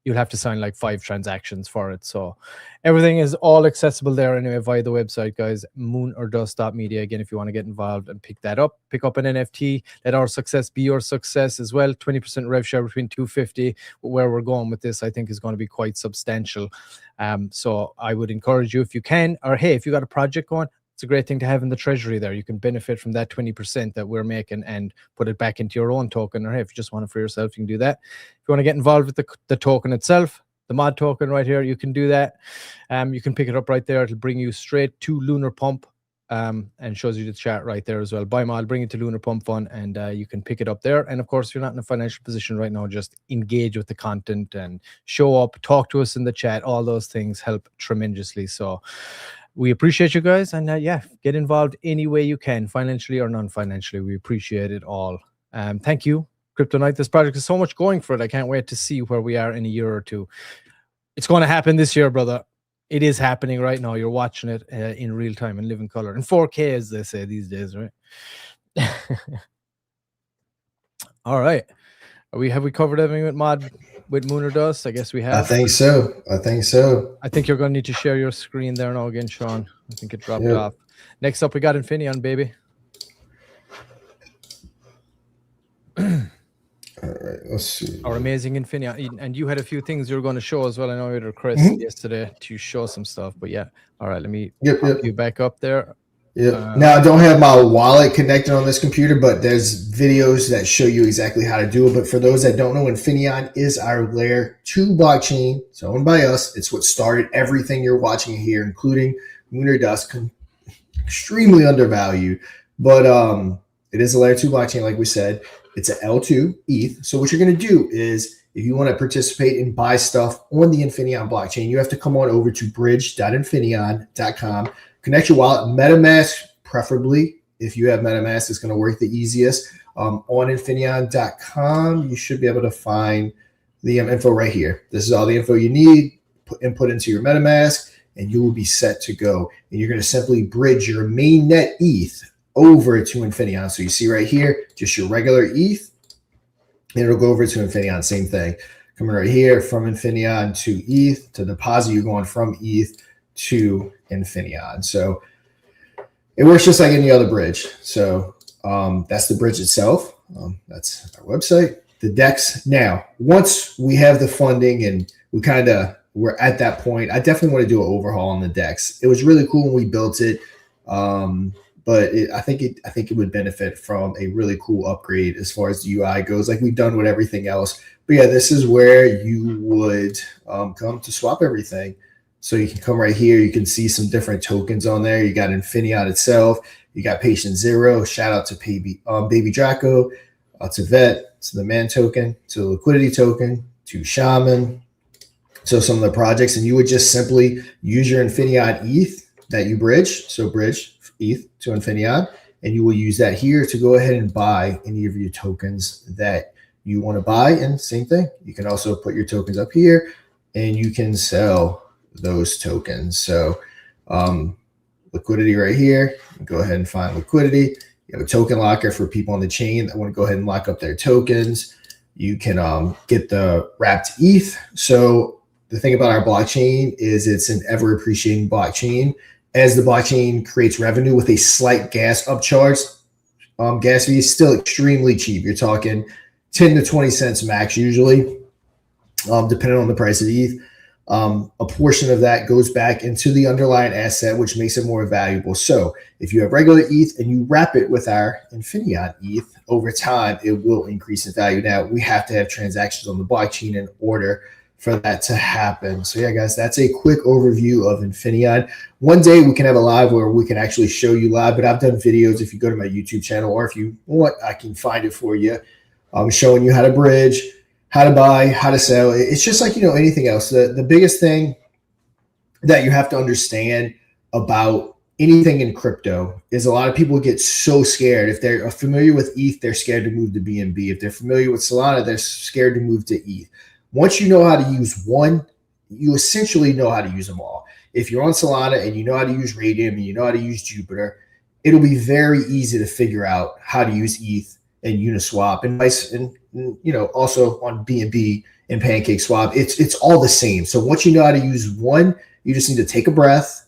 Speaker 2: you'll have to sign like 5 transactions for it. So everything is all accessible there anyway via the website, guys. moonordust.media. Again, if you want to get involved and pick that up, pick up an NFT. Let our success be your success as well. 20% rev share between 250. But where we're going with this, I think, is going to be quite substantial. So I would encourage you, if you can, or hey, if you got a project going, it's a great thing to have in the treasury there. You can benefit from that 20% that we're making and put it back into your own token. Or hey, if you just want it for yourself, you can do that. If you want to get involved with the token itself, the mod token right here, you can do that. You can pick it up right there. It'll bring you straight to Lunar Pump, and shows you the chart right there as well. Buy mod, bring it to Lunar Pump Fund, and you can pick it up there. And of course, if you're not in a financial position right now, just engage with the content and show up, talk to us in the chat. All those things help tremendously. So we appreciate you guys, and yeah, get involved any way you can, financially or non-financially. We appreciate it all. Thank you, Kryptonite. This project is so much going for it. I can't wait to see where we are in a year or two. It's going to happen this year, brother. It is happening right now. You're watching it in real time, in living color, in 4K, as they say these days, right? All right. Have we covered everything with Moon or Dust? I guess we have.
Speaker 1: I think so.
Speaker 2: I think you're going to need to share your screen there now again, Sean. I think it dropped
Speaker 1: Yep.
Speaker 2: off. Next up, we got Infineon, baby.
Speaker 1: All right, let's see.
Speaker 2: Our amazing Infineon. And you had a few things you were going to show as well. I know you had Chris yesterday to show some stuff, but yeah. All right, let me pop you back up there.
Speaker 1: Yeah. Now I don't have my wallet connected on this computer, but there's videos that show you exactly how to do it. But for those that don't know, Infineon is our layer 2 blockchain. It's owned by us. It's what started everything you're watching here, including Moon or Dust. Extremely undervalued, but it is a layer 2 blockchain, like we said. It's an L2 ETH. So what you're going to do is, if you want to participate and buy stuff on the Infineon blockchain, you have to come on over to bridge.infineon.com. Connect your wallet, MetaMask, preferably. If you have MetaMask, it's going to work the easiest. On Infineon.com, you should be able to find the info right here. This is all the info you need. Input into your MetaMask, and you will be set to go. And you're going to simply bridge your mainnet ETH over to Infineon. So you see right here, just your regular ETH, and it'll go over to Infineon. Same thing. Coming right here from Infineon to ETH. To deposit, you're going from ETH to Infineon. So it works just like any other bridge. So that's the bridge itself. That's our website. The DEX. Now, once we have the funding and we're at that point, I definitely want to do an overhaul on the DEX. It was really cool when we built it. But I think it would benefit from a really cool upgrade as far as the UI goes, like we've done with everything else. But yeah, this is where you would come to swap everything. So you can come right here. You can see some different tokens on there. You got Infineon itself. You got Patient Zero. Shout out to Baby Draco, to Vet, to the Man token, to the Liquidity token, to Shaman. So some of the projects, and you would just simply use your Infineon ETH that you bridge. So bridge ETH to Infineon, and you will use that here to go ahead and buy any of your tokens that you want to buy. And same thing, you can also put your tokens up here and you can sell those tokens. So liquidity right here, go ahead and find liquidity. You have a token locker for people on the chain that want to go ahead and lock up their tokens. You can get the wrapped ETH. So the thing about our blockchain is it's an ever appreciating blockchain. As the blockchain creates revenue with a slight gas upcharge, gas fee is still extremely cheap. You're talking 10 to 20 cents max usually, depending on the price of ETH. A portion of that goes back into the underlying asset, which makes it more valuable. So if you have regular ETH and you wrap it with our Infineon ETH, over time, it will increase in value. Now, we have to have transactions on the blockchain in order for that to happen. So yeah, guys, that's a quick overview of Infineon. One day we can have a live where we can actually show you live, but I've done videos. If you go to my YouTube channel, or if you want, I can find it for you. I'm showing you how to bridge, how to buy, how to sell. It's just like, anything else. The biggest thing that you have to understand about anything in crypto is a lot of people get so scared. If they're familiar with ETH, they're scared to move to BNB. If they're familiar with Solana, they're scared to move to ETH. Once you know how to use one, you essentially know how to use them all. If you're on Solana and you know how to use Radium and you know how to use Jupiter, it'll be very easy to figure out how to use ETH and Uniswap and also on BNB and PancakeSwap. It's all the same. So once you know how to use one, you just need to take a breath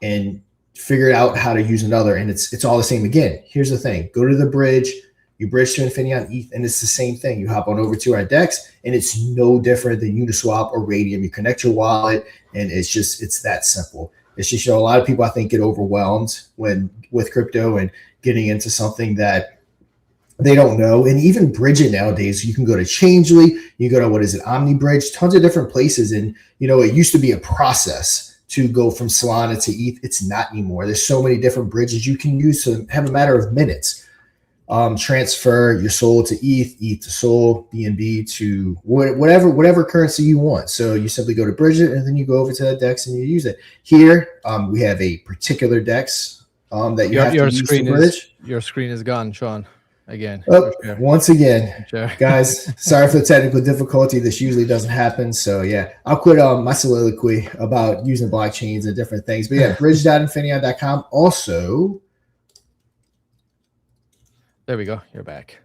Speaker 1: and figure out how to use another, and it's all the same. Again, here's the thing: go to the bridge. You bridge to Infineon ETH, and it's the same thing. You hop on over to our DEX, and it's no different than Uniswap or Radium. You connect your wallet, and it's that simple. It's just, a lot of people, I think, get overwhelmed with crypto and getting into something that they don't know. And even bridging nowadays, you can go to Changely, you go to, OmniBridge, tons of different places. And, it used to be a process to go from Solana to ETH. It's not anymore. There's so many different bridges you can use to have a matter of minutes. Transfer your SOL to ETH, ETH to SOL, BNB to whatever currency you want. So you simply go to bridge it, and then you go over to that DEX and you use it. Here, we have a particular DEX that you have to use to bridge.
Speaker 2: Your screen is gone, Sean. Again.
Speaker 1: Oh, once again, guys, sorry for the technical difficulty. This usually doesn't happen. So yeah, I'll quit my soliloquy about using blockchains and different things. But yeah, bridge.infineon.com. Also,
Speaker 2: there we go. You're back.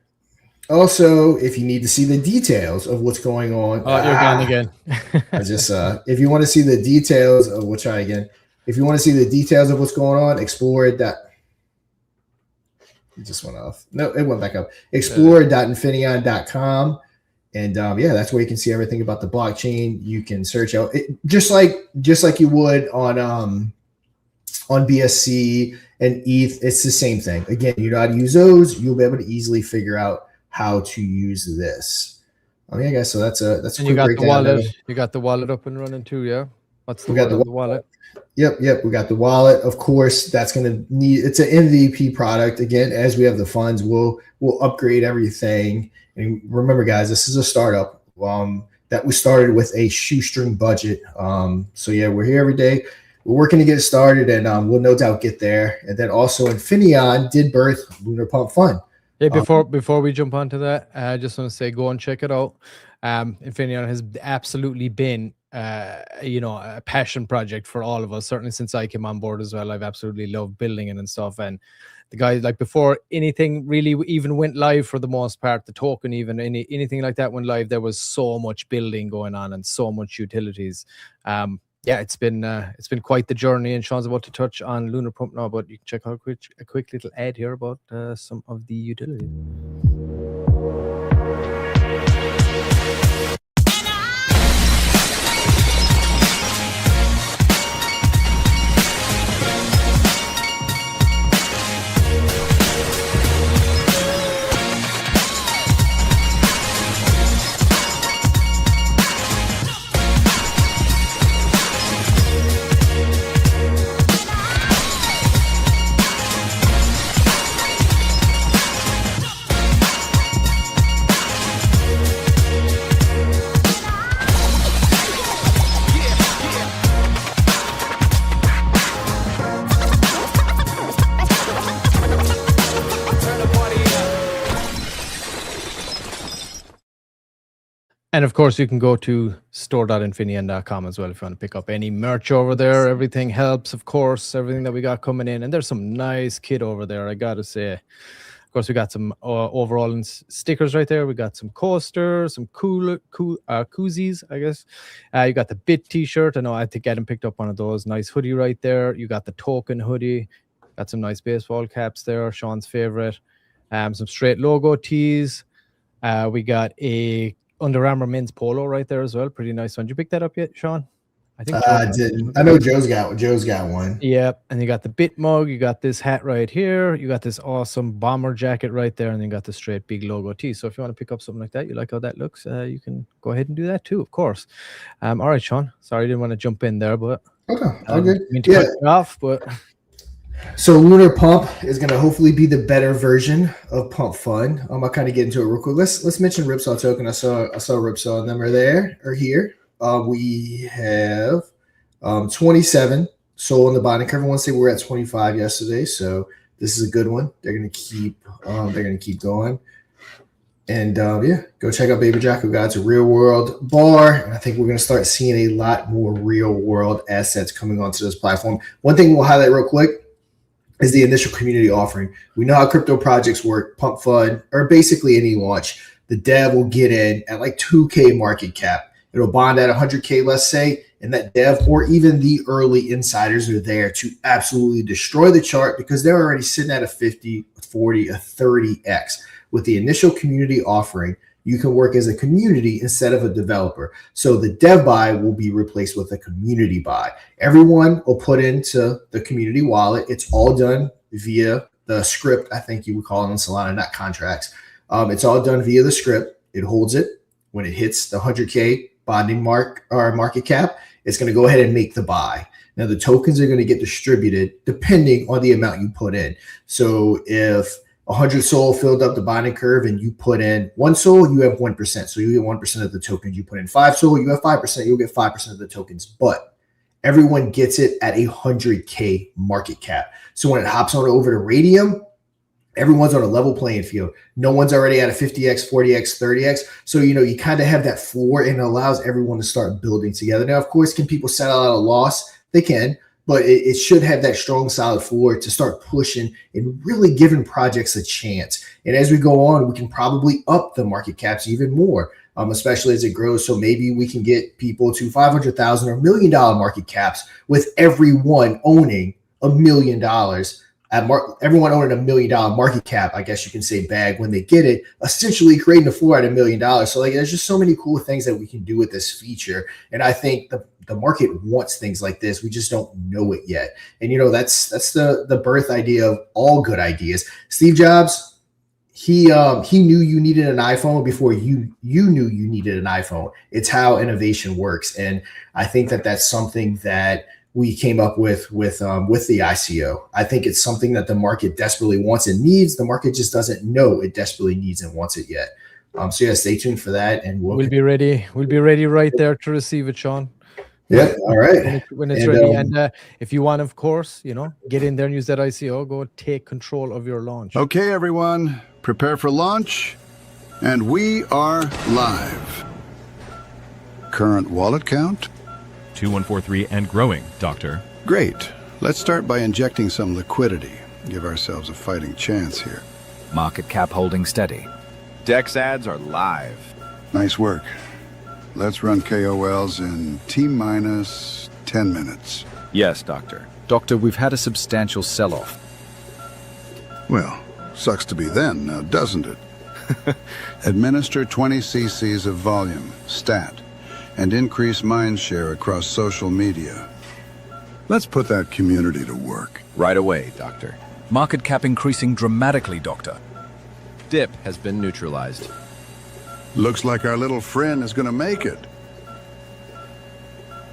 Speaker 1: Also, if you need to see the details of what's going on,
Speaker 2: Oh, you're gone again.
Speaker 1: I just if you want to see the details of we'll try again. If you want to see the details of what's going on, explore it. It just went off. No, it went back up. Explore.infineon.com. And yeah, that's where you can see everything about the blockchain. You can search out it, just like you would on BSC and ETH. It's the same thing. Again, you know how to use those. You'll be able to easily figure out how to use this. Yeah, guys. So that's a
Speaker 2: and you got the wallet. You got the wallet up and running too, yeah. What's the wallet?
Speaker 1: Yep. We got the wallet. Of course, that's going to need. It's an MVP product. Again, as we have the funds, we'll upgrade everything. And remember, guys, this is a startup that we started with a shoestring budget. So yeah, we're here every day. We're working to get started, and we'll no doubt get there. And then also, Infineon did birth Lunar Pump Fund.
Speaker 2: Yeah, before we jump onto that, I just want to say, go and check it out. Infineon has absolutely been, a passion project for all of us. Certainly since I came on board as well, I've absolutely loved building it and stuff. And the guys, like before anything really even went live, for the most part, the token, even anything like that went live, there was so much building going on and so much utilities. Yeah, it's been quite the journey, and Sean's about to touch on Lunar Pump now, but you can check out a quick little ad here about some of the utilities. And of course, you can go to store.infineon.com as well if you want to pick up any merch over there. Everything helps, of course, everything that we got coming in. And there's some nice kit over there, I got to say. Of course, we got some overall and stickers right there. We got some coasters, some cool koozies, I guess. You got the Bit t-shirt. I know I think Adam picked up one of those. Nice hoodie right there. You got the token hoodie. Got some nice baseball caps there, Sean's favorite. Some straight logo tees. We got a Under Armour men's polo right there as well. Pretty nice one. Did you pick that up yet, Sean?
Speaker 1: I think I didn't. I know Joe's got one.
Speaker 2: Yep. And you got the Bit mug. You got this hat right here. You got this awesome bomber jacket right there. And then you got the straight big logo tee. So if you want to pick up something like that, you like how that looks, you can go ahead and do that too, of course. All right, Sean. Sorry, I didn't want to jump in there, but
Speaker 1: okay, all good.
Speaker 2: Mean to cut you off, but
Speaker 1: so Lunar Pump is going to hopefully be the better version of Pump Fund. I'll kind of get into it real quick. Let's mention Ripsaw token. I saw Ripsaw and them are here. We have 27 sold on the bottom curve. I want to say we were at 25 yesterday, so this is a good one. They're going to keep going. And yeah, go check out Baby Jocko Guide. It's a real world bar. And I think we're going to start seeing a lot more real world assets coming onto this platform. One thing we'll highlight real quick is the initial community offering. We know how crypto projects work, Pump Fund, or basically any launch. The dev will get in at like 2K market cap. It'll bond at 100K, let's say, and that dev or even the early insiders are there to absolutely destroy the chart because they're already sitting at a 50, 40, a 30x. With the initial community offering, you can work as a community instead of a developer. So the dev buy will be replaced with a community buy. Everyone will put into the community wallet. It's all done via the script. I think you would call it on Solana, not contracts. It's all done via the script. It holds it. When it hits the 100K bonding market cap, it's going to go ahead and make the buy. Now the tokens are going to get distributed depending on the amount you put in. So if 100 SOL filled up the bonding curve and you put in 1 SOL, you have 1%. So you get 1% of the tokens. You put in 5 SOL, you have 5%. You'll get 5% of the tokens. But everyone gets it at 100K market cap. So when it hops on over to Radium, everyone's on a level playing field. No one's already at a 50X, 40X, 30X. So, you kind of have that floor and it allows everyone to start building together. Now, of course, can people settle out a loss? They can. but it should have that strong, solid floor to start pushing and really giving projects a chance. And as we go on, we can probably up the market caps even more, especially as it grows. So maybe we can get people to 500,000 or $1 million market caps with everyone owning $1 million. Everyone owning $1 million market cap, I guess you can say, bag when they get it, essentially creating a floor at $1 million. So like, there's just so many cool things that we can do with this feature. And I think the market wants things like this. We just don't know it yet. And, you know, that's the birth idea of all good ideas. Steve Jobs, he knew you needed an iPhone before you knew you needed an iPhone. It's how innovation works. And I think that that's something that we came up with the ICO. I think it's something that the market desperately wants and needs. The market just doesn't know it desperately needs and wants it yet. So yeah, stay tuned for that, and we'll be ready.
Speaker 2: We'll be ready right there to receive it, Sean.
Speaker 1: Yeah. All right.
Speaker 2: When it's ready, and if you want, of course, you know, get in there and use that ICO. Go take control of your launch.
Speaker 4: Okay, everyone, prepare for launch, and we are live. Current wallet count?
Speaker 5: 2143 and growing, Doctor.
Speaker 4: Great. Let's start by injecting some liquidity. Give ourselves a fighting chance here.
Speaker 6: Market cap holding steady.
Speaker 7: Dex ads are live.
Speaker 4: Nice work. Let's run KOLs in T-minus 10 minutes.
Speaker 7: Yes, Doctor.
Speaker 6: Doctor, we've had a substantial sell-off.
Speaker 4: Well, sucks to be then, now doesn't it? Administer 20 cc's of volume, stat, and increase mind share across social media. Let's put that community to work.
Speaker 7: Right away, Doctor.
Speaker 6: Market cap increasing dramatically, Doctor.
Speaker 7: Dip has been neutralized.
Speaker 4: Looks like our little friend is gonna make it.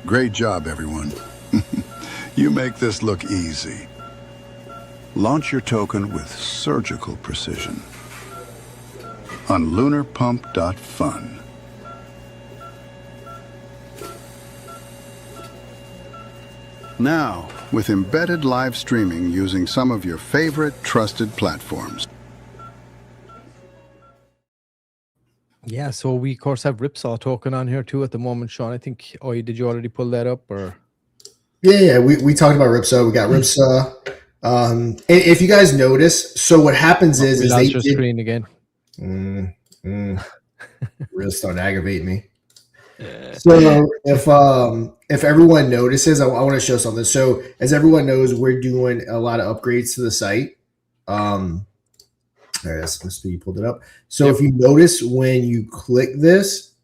Speaker 4: Great job, everyone. You make this look easy. Launch your token with surgical precision on lunarpump.fun. Now, with embedded live streaming using some of your favorite trusted platforms.
Speaker 2: Yeah, so we of course have Ripsaw token on here too at the moment, Sean. I think. Oh, did you already pull that up or?
Speaker 1: Yeah. We talked about Ripsaw. We got Ripsaw. And if you guys notice, so what happens is
Speaker 2: they your screen again.
Speaker 1: Really starting to aggravate me. So if everyone notices, I want to show something. So as everyone knows, we're doing a lot of upgrades to the site. There it is. You pulled it up. So if you notice when you click this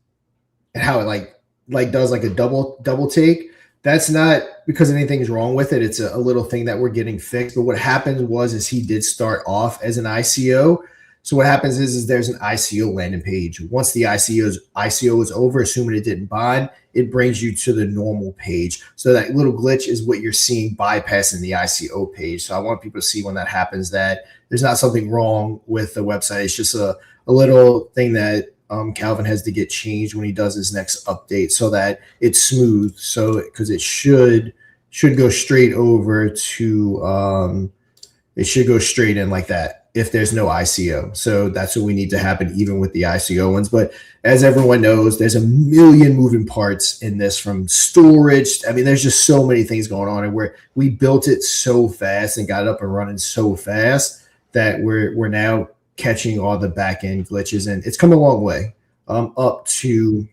Speaker 1: and how it like does like a double take, that's not because anything's wrong with it. It's a little thing that we're getting fixed. But what happened was he did start off as an ICO. So what happens is there's an ICO landing page. Once the ICO is over, assuming it didn't bond, it brings you to the normal page. So that little glitch is what you're seeing bypassing the ICO page. So I want people to see when that happens that there's not something wrong with the website. It's just a little thing that Calvin has to get changed when he does his next update so that it's smooth. So because it should go straight over to it should go straight in like that if there's no ICO. So that's what we need to happen even with the ICO ones. But as everyone knows, there's a million moving parts in this, from storage. I mean, there's just so many things going on, and we built it so fast and got it up and running so fast that we're now catching all the back end glitches, and it's come a long way up to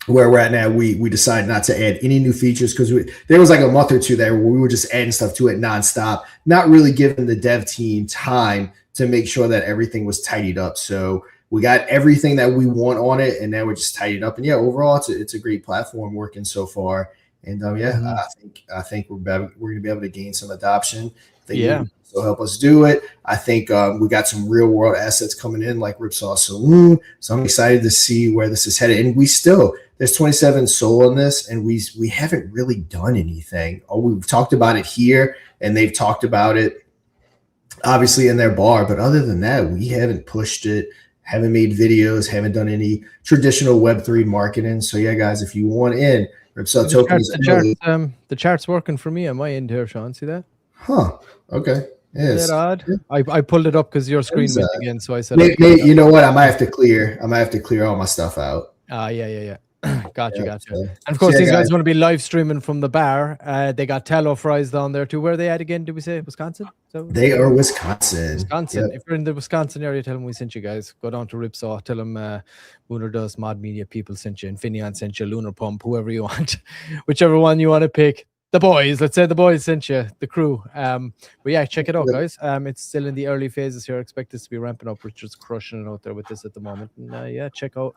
Speaker 1: where we're at now. We decided not to add any new features because there was like a month or two there where we were just adding stuff to it nonstop, not really giving the dev team time to make sure that everything was tidied up. So we got everything that we want on it, and now we're just tidied up. And yeah, overall, it's a great platform working so far. And I think we're going to be able to gain some adoption. So help us do it. I think we got some real world assets coming in like Ripsaw Saloon. So I'm excited to see where this is headed. And there's 27 soul in this, and we haven't really done anything. We've talked about it here, and they've talked about it obviously in their bar. But other than that, we haven't pushed it, haven't made videos, haven't done any traditional Web3 marketing. So yeah, guys, if you want in, Ripsaw tokens.
Speaker 2: The chart's working for me on my end here, Sean. See that?
Speaker 1: Huh. Okay. Yes.
Speaker 2: Is that odd? I pulled it up because your screen went again, so I said,
Speaker 1: you know what? I might have to clear all my stuff out.
Speaker 2: Yeah. Gotcha.
Speaker 1: Yeah, so-
Speaker 2: And of course,
Speaker 1: so yeah,
Speaker 2: these guys are going to be live streaming from the bar. They got tallow fries down there too. Where are they at again? Did we say Wisconsin? So
Speaker 1: They are Wisconsin.
Speaker 2: Wisconsin.
Speaker 1: Yep.
Speaker 2: If you're in the Wisconsin area, tell them we sent you guys. Go down to Ripsaw. Tell them Lunar Dust, Mod Media people sent you, and Finian sent you, Lunar Pump, whoever you want, whichever one you want to pick. The boys, let's say the boys sent you, the crew. But yeah, check it out, guys. It's still in the early phases here. I expect this to be ramping up. Richard's crushing it out there with this at the moment. And yeah, check out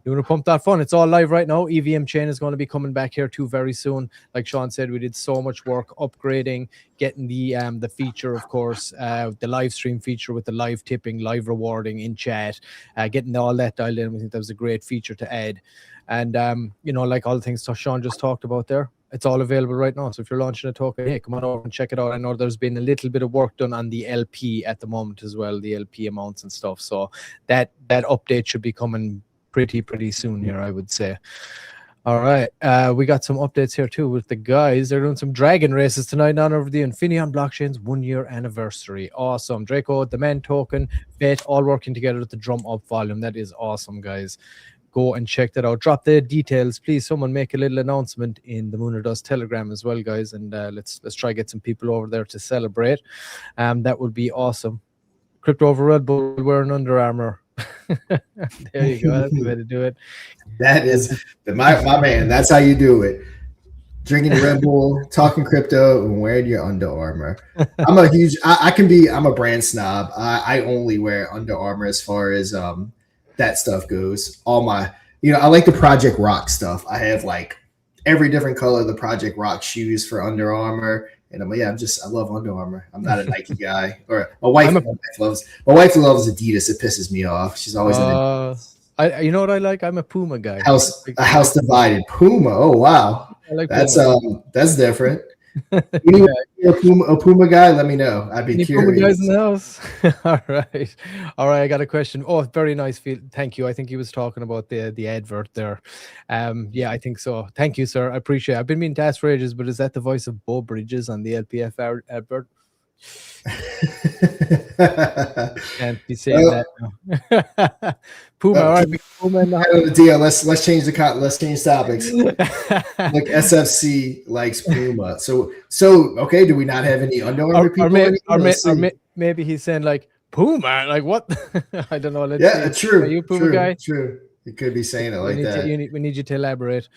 Speaker 2: lunarpump.fun. It's all live right now. EVM chain is going to be coming back here too very soon. Like Sean said, we did so much work upgrading, getting the feature, of course, the live stream feature with the live tipping, live rewarding in chat, getting all that dialed in. We think that was a great feature to add. And like all the things Sean just talked about there, it's all available right now. So if you're launching a token, hey, come on over and check it out. I know there's been a little bit of work done on the LP at the moment as well, the LP amounts and stuff. So that update should be coming pretty soon here, I would say. All right, we got some updates here too with the guys. They're doing some dragon races tonight on over the Infineon blockchain's 1-year anniversary. Awesome. Draco, the man token, Vet, all working together with the drum up volume. That is awesome, guys. Go and check that out. Drop the details, please. Someone make a little announcement in the Mooner Dust Telegram as well, guys, and let's try get some people over there to celebrate. That would be awesome. Crypto over Red Bull wearing Under Armour. There you go. That's the way to do it.
Speaker 1: That is my man. That's how you do it. Drinking Red Bull, talking crypto, and wearing your Under Armour. I'm a brand snob. I only wear Under Armour as far as that stuff goes. All my, I like the Project Rock stuff. I have like every different color of the Project Rock shoes for Under Armour, and I love Under Armour. I'm not a Nike guy. Or my wife loves Adidas. It pisses me off. She's always
Speaker 2: you know what I like? I'm a Puma guy.
Speaker 1: House divided. Puma. Oh wow, I like that's Puma. That's different. You a Puma guy? Let me know. I'd be curious.
Speaker 2: Puma guys in the house. All right. I got a question. Oh, very nice. Thank you. I think he was talking about the advert there. Yeah, I think so. Thank you, sir. I appreciate it. I've been meaning to ask for ages, but is that the voice of Bo Bridges on the LPF advert? Can't be saying that now. Puma, all right. Puma in the
Speaker 1: deal. Let's change let's change topics. Like SFC likes Puma. So okay. Do we not have any Under Armour people?
Speaker 2: Or maybe he's saying like Puma. Like what? I don't know. Let's see.
Speaker 1: True.
Speaker 2: Are you Puma guy?
Speaker 1: True. You could be saying it like that.
Speaker 2: We need you to elaborate.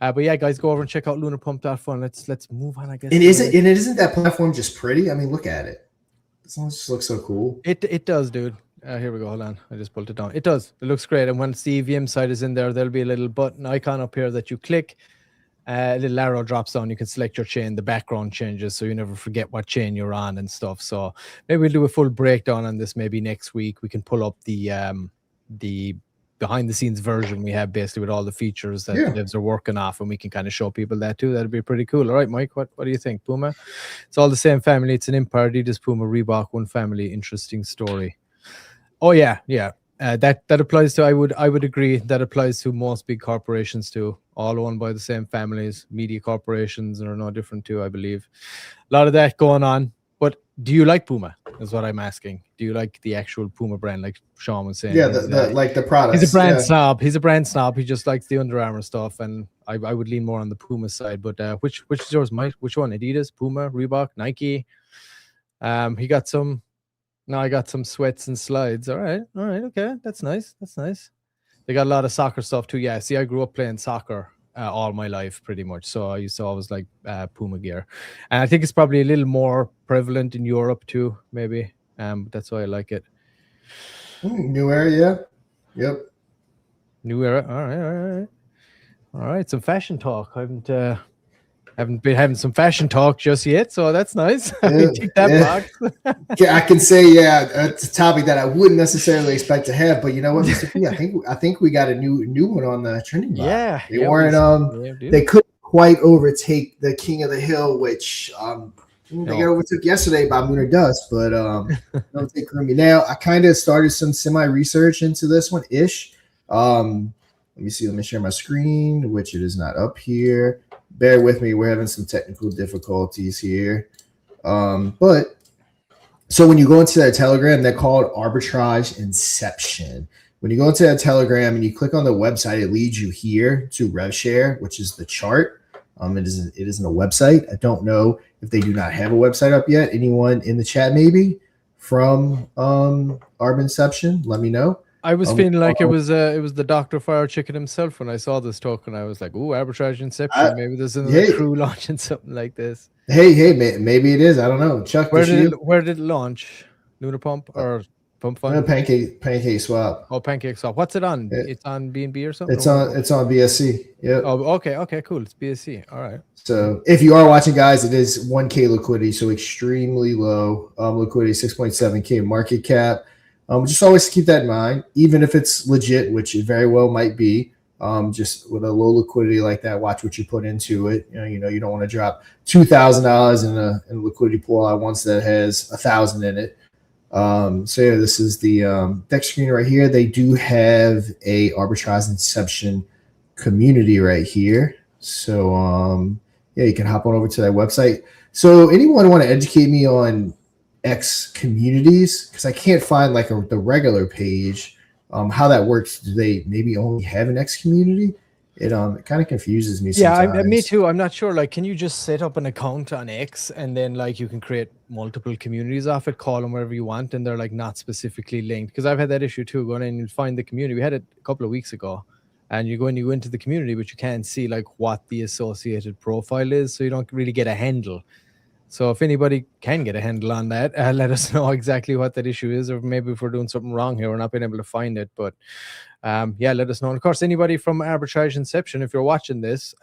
Speaker 2: But yeah, guys, go over and check out lunarpump.fun. Let's move on, I guess.
Speaker 1: And isn't that platform just pretty? I mean, look at it. It just looks so cool.
Speaker 2: It does, dude. Here we go. Hold on. I just pulled it down. It does. It looks great. And once the EVM side is in there, there'll be a little button icon up here that you click. A little arrow drops down. You can select your chain. The background changes, so you never forget what chain you're on and stuff. So maybe we'll do a full breakdown on this maybe next week. We can pull up the behind the scenes version we have basically with all the features that devs are working off, and we can kind of show people that too. That'd be pretty cool. All right, Mike, what do you think? Puma, it's all the same family. It's an Empire, Adidas, Puma, Reebok, one family. Interesting story. Oh yeah. That applies to, I would agree, that applies to most big corporations too, all owned by the same families. Media corporations are no different too, I believe. A lot of that going on. But do you like Puma? Is what I'm asking. Do you like the actual Puma brand, like Sean was saying?
Speaker 1: Yeah, the product.
Speaker 2: He's a brand snob. He's a brand snob. He just likes the Under Armour stuff, and I would lean more on the Puma side. But which is yours, Mike? Which one? Adidas, Puma, Reebok, Nike? He got some. No, I got some sweats and slides. All right, okay, that's nice. They got a lot of soccer stuff too. Yeah, see, I grew up playing soccer all my life pretty much, so I used to always like Puma gear, and I think it's probably a little more prevalent in Europe too, maybe. But that's why I like it.
Speaker 1: New era, yeah. Yep.
Speaker 2: New era. All right. Some fashion talk. I haven't been having some fashion talk just yet, so that's nice. Tick that box.
Speaker 1: Yeah, I can say it's a topic that I wouldn't necessarily expect to have, but you know what, Mr. P, I think we got a new one on the trending box.
Speaker 2: Yeah,
Speaker 1: they weren't. They couldn't quite overtake the King of the Hill, which they got overtook yesterday by Mooner Dust, but don't take from me. Now, I kind of started some semi-research into this one ish. Let me see. Let me share my screen, which it is not up here. Bear with me. We're having some technical difficulties here. But so when you go into that Telegram, they're called Arbitrage Inception. When you go into that Telegram and you click on the website, it leads you here to RevShare, which is the chart. It isn't a website. I don't know if they do not have a website up yet. Anyone in the chat maybe from Arbinception? Let me know.
Speaker 2: I was feeling like it was the Dr. Fire Chicken himself when I saw this token. I was like, "Ooh, arbitrage inception. Maybe there's another crew launching something like this."
Speaker 1: Hey, maybe it is. I don't know. Chuck,
Speaker 2: where did it launch? Lunar Pump or Pump Fund?
Speaker 1: Pancake Swap.
Speaker 2: Oh, Pancake Swap. What's it on? It's on BNB or something?
Speaker 1: It's on BSC. Yeah.
Speaker 2: Oh, okay, cool. It's BSC. All right.
Speaker 1: So if you are watching, guys, it is 1K liquidity, so extremely low liquidity, 6.7K market cap. Just always keep that in mind, even if it's legit, which it very well might be. Just with a low liquidity like that, watch what you put into it. You don't want to drop $2,000 in a liquidity pool at once that has 1,000 in it. So yeah, this is the deck screen right here. They do have a arbitrage inception community right here. So yeah, you can hop on over to that website. So anyone want to educate me on X communities? Because I can't find like the regular page. How that works? Do they maybe only have an X community? It kind of confuses me sometimes.
Speaker 2: Yeah, me too. I'm not sure. Like, can you just set up an account on X and then like you can create multiple communities off it, call them wherever you want, and they're like not specifically linked? Because I've had that issue too. Going in and find the community. We had it a couple of weeks ago, and you go into the community, but you can't see like what the associated profile is, so you don't really get a handle. So if anybody can get a handle on that, let us know exactly what that issue is, or maybe if we're doing something wrong here, we're not being able to find it. But yeah, let us know. And of course, anybody from Arbitrage Inception, if you're watching this,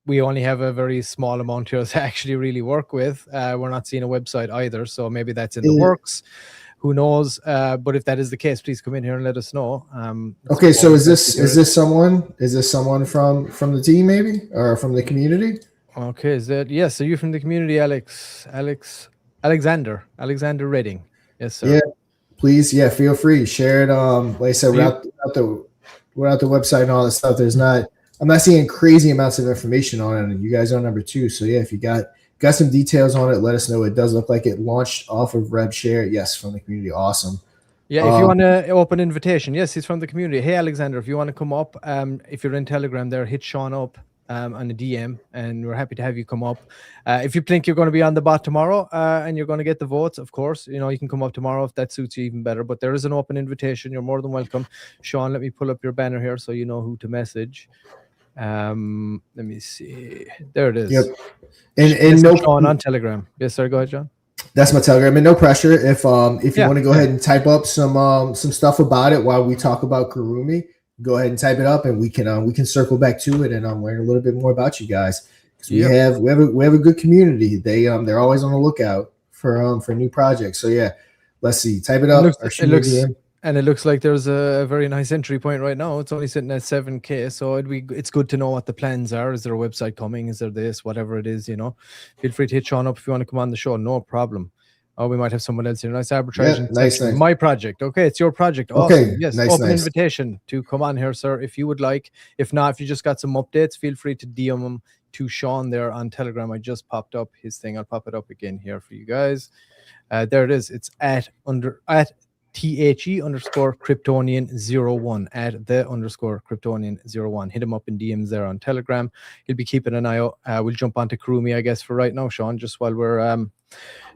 Speaker 2: we only have a very small amount here to actually really work with. We're not seeing a website either, so maybe that's in the works. Who knows? But if that is the case, please come in here and let us know.
Speaker 1: Okay, so is this someone from the team maybe, or from the community?
Speaker 2: Okay, is that yes? So you're from the community, Alexander Redding. Yes, sir.
Speaker 1: Yeah, please, yeah, feel free, share it. Like I said, without the website and all this stuff, I'm not seeing crazy amounts of information on it, and you guys are number 2. So yeah, if you got some details on it, let us know. It does look like it launched off of RevShare. Yes, from the community. Awesome.
Speaker 2: Yeah, if you want to open invitation, yes, he's from the community. Hey, Alexander, if you want to come up, if you're in Telegram there, hit Sean up on a DM, and we're happy to have you come up. If you think you're going to be on the bot tomorrow and you're going to get the votes, of course, you can come up tomorrow if that suits you even better. But there is an open invitation. You're more than welcome. Sean, let me pull up your banner here so you know who to message. Let me see. There it is.
Speaker 1: Yep. And no
Speaker 2: Sean on Telegram. Yes, sir. Go ahead, John.
Speaker 1: That's my Telegram, and no pressure. If you want to go ahead and type up some stuff about it while we talk about Kurumi, go ahead and type it up, and we can circle back to it and learn a little bit more about you guys. We have a good community. They're always on the lookout for new projects. So yeah, let's see. Type it up.
Speaker 2: It looks like there's a very nice entry point right now. It's only sitting at 7K, so it's good to know what the plans are. Is there a website coming? Is there this? Whatever it is, feel free to hit Sean up if you want to come on the show. No problem. Oh, we might have someone else here. Nice arbitrage.
Speaker 1: Yeah, nice.
Speaker 2: My project. Okay, it's your project. Awesome.
Speaker 1: Okay.
Speaker 2: Yes.
Speaker 1: Nice,
Speaker 2: open invitation to come on here, sir, if you would like. If not, if you just got some updates, feel free to DM them to Sean there on Telegram. I just popped up his thing. I'll pop it up again here for you guys. There it is. It's at THE_Kryptonian01 at @the_Kryptonian01. Hit him up in DMs there on Telegram. He'll be keeping an eye out. We'll jump onto Kurumi, I guess, for right now, Sean, just while we're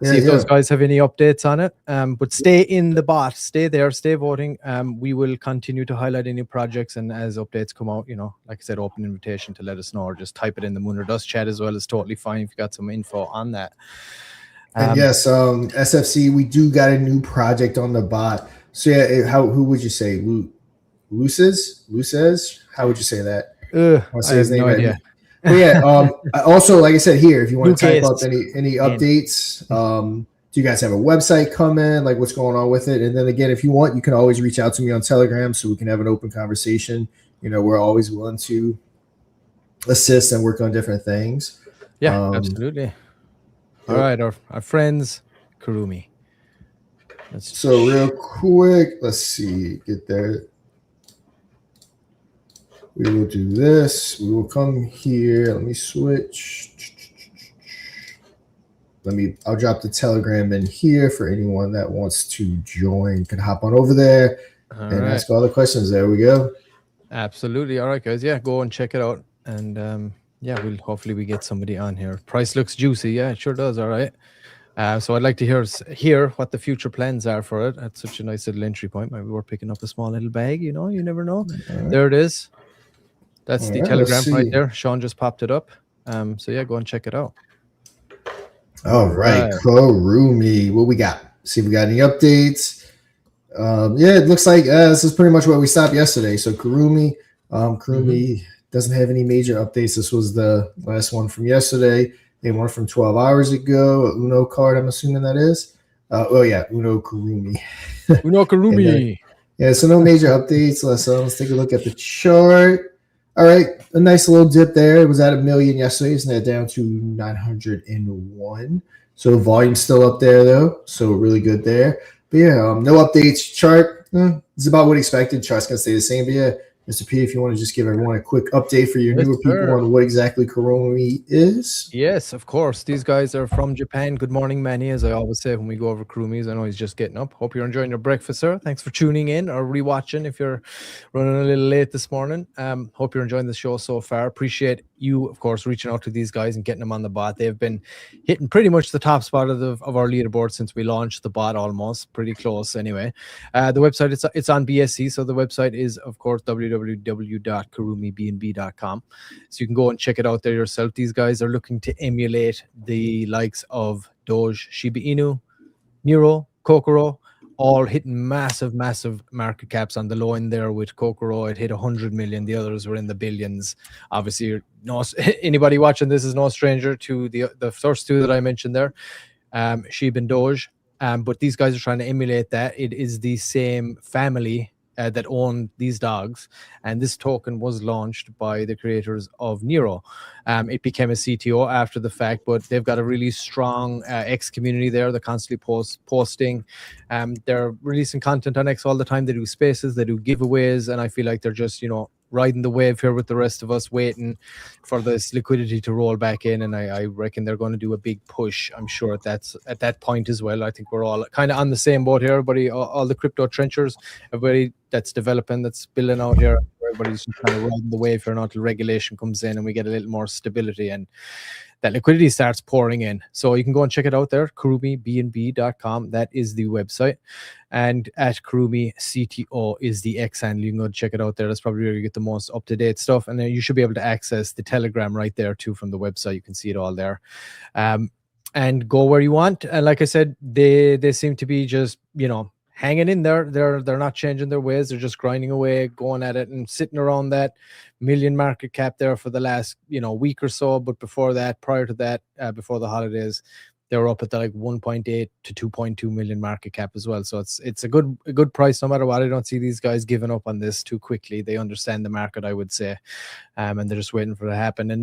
Speaker 2: see if those guys have any updates on it. But stay in the bot, stay there, stay voting. We will continue to highlight any projects, and as updates come out, like I said, open invitation to let us know, or just type it in the Moon or Dust chat as well. Is totally fine if you got some info on that.
Speaker 1: And yes, SFC, we do got a new project on the bot. So yeah, who would you say? Luces? How would you say that?
Speaker 2: I have no idea.
Speaker 1: But yeah, also, like I said here, if you want to type up any updates, do you guys have a website coming? Like, what's going on with it? And then again, if you want, you can always reach out to me on Telegram so we can have an open conversation. We're always willing to assist and work on different things.
Speaker 2: Yeah, absolutely. All right, our friends, Kurumi.
Speaker 1: So real quick, let's see, get there. We will do this. We will come here. Let me switch. I'll drop the Telegram in here for anyone that wants to join. You can hop on over there. and ask all the questions. There we go.
Speaker 2: Absolutely. All right, guys. Yeah, go and check it out. And yeah, hopefully we get somebody on here. Price looks juicy. Yeah, it sure does. All right. So I'd like to hear what the future plans are for it. That's such a nice little entry point. Maybe we're picking up a small little bag, you know, you never know. Right. There it is. That's the Telegram right there. Sean just popped it up. So yeah, go and check it out.
Speaker 1: All right. Kurumi. What we got? See if we got any updates. Yeah, it looks like this is pretty much where we stopped yesterday. So Kurumi doesn't have any major updates. This was the last one from yesterday. They one from 12 hours ago. Uno card, I'm assuming that is. Uno Kurumi.
Speaker 2: Uno Kurumi.
Speaker 1: Yeah, so no major updates. Let's take a look at the chart. All right, a nice little dip there. It was at 1 million yesterday. It's now down to 901. So volume's still up there, though. So really good there. But yeah, no updates. Chart, it's about what expected. Chart's going to stay the same. But yeah, Mr. P, if you want to just give everyone a quick update for your newer people on what exactly Kurumi is.
Speaker 2: Yes, of course. These guys are from Japan. Good morning, Manny, as I always say when we go over Kurumis. I know he's just getting up. Hope you're enjoying your breakfast, sir. Thanks for tuning in or rewatching if you're running a little late this morning. Hope you're enjoying the show so far. Appreciate you, of course, reaching out to these guys and getting them on the bot. They've been hitting pretty much the top spot of our leaderboard since we launched the bot, almost. Pretty close anyway. The website, it's on BSC, so the website is, of course, www.kurumibnb.com. So you can go and check it out there yourself. These guys are looking to emulate the likes of Doge, Shiba Inu, Nero, Kokoro, all hitting massive market caps on the low end there. With Kokoro, it hit 100 million. The others were in the billions. Obviously, anybody watching this is no stranger to the first two that I mentioned there, Shiba and Doge. But these guys are trying to emulate that. It is the same family that own these dogs, and this token was launched by the creators of Nero. It became a CTO after the fact, but they've got a really strong X community there. They're constantly posting. They're releasing content on X all the time. They do spaces, they do giveaways, and I feel like they're just, riding the wave here with the rest of us, waiting for this liquidity to roll back in. And I reckon they're going to do a big push, I'm sure, at that point as well. I think we're all kind of on the same boat here. Everybody, all the crypto trenchers, everybody that's developing, that's building out here, everybody's just kind of riding the wave here until regulation comes in and we get a little more stability and that liquidity starts pouring in. So you can go and check it out there, kurumibnb.com. That is the website. And at Kurumi CTO is the X handle. You can go check it out there. That's probably where you get the most up-to-date stuff. And then you should be able to access the Telegram right there too from the website. You can see it all there. And go where you want. And like I said, they seem to be just, hanging in there. They're not changing their ways. They're just grinding away, going at it, and sitting around that million market cap there for the last week or so. But before that, prior to that, before the holidays, they were up at the 1.8 to 2.2 million market cap as well. So it's a good price no matter what. I don't see these guys giving up on this too quickly. They understand the market, I would say, and they're just waiting for it to happen. And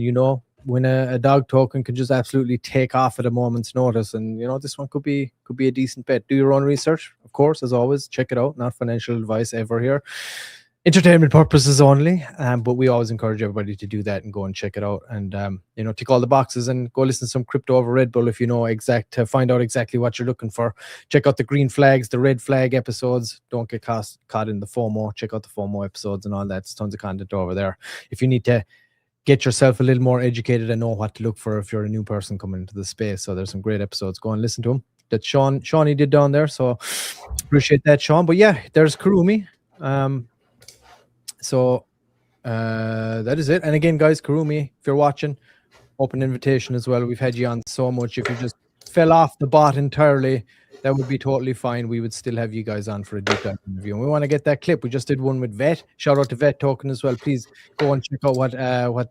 Speaker 2: when a dog token can just absolutely take off at a moment's notice, and this one could be a decent bet. Do your own research, of course, as always. Check it out. Not financial advice ever here. Entertainment purposes only, but we always encourage everybody to do that and go and check it out and tick all the boxes and go listen to some crypto over Red Bull if to find out exactly what you're looking for. Check out the green flags, the red flag episodes. Don't get caught in the FOMO. Check out the FOMO episodes and all that. There's tons of content over there. If you need to get yourself a little more educated and know what to look for if you're a new person coming into the space, so there's some great episodes. Go and listen to them that Shawnee did down there. So appreciate that, Sean. But yeah, there's Kurumi. So that is it. And again, guys, Kurumi, if you're watching, open invitation as well. We've had you on so much. If you just fell off the bot entirely, that would be totally fine. We would still have you guys on for a deep dive interview. And we want to get that clip. We just did one with Vet. Shout out to Vet Token as well. Please go and check out what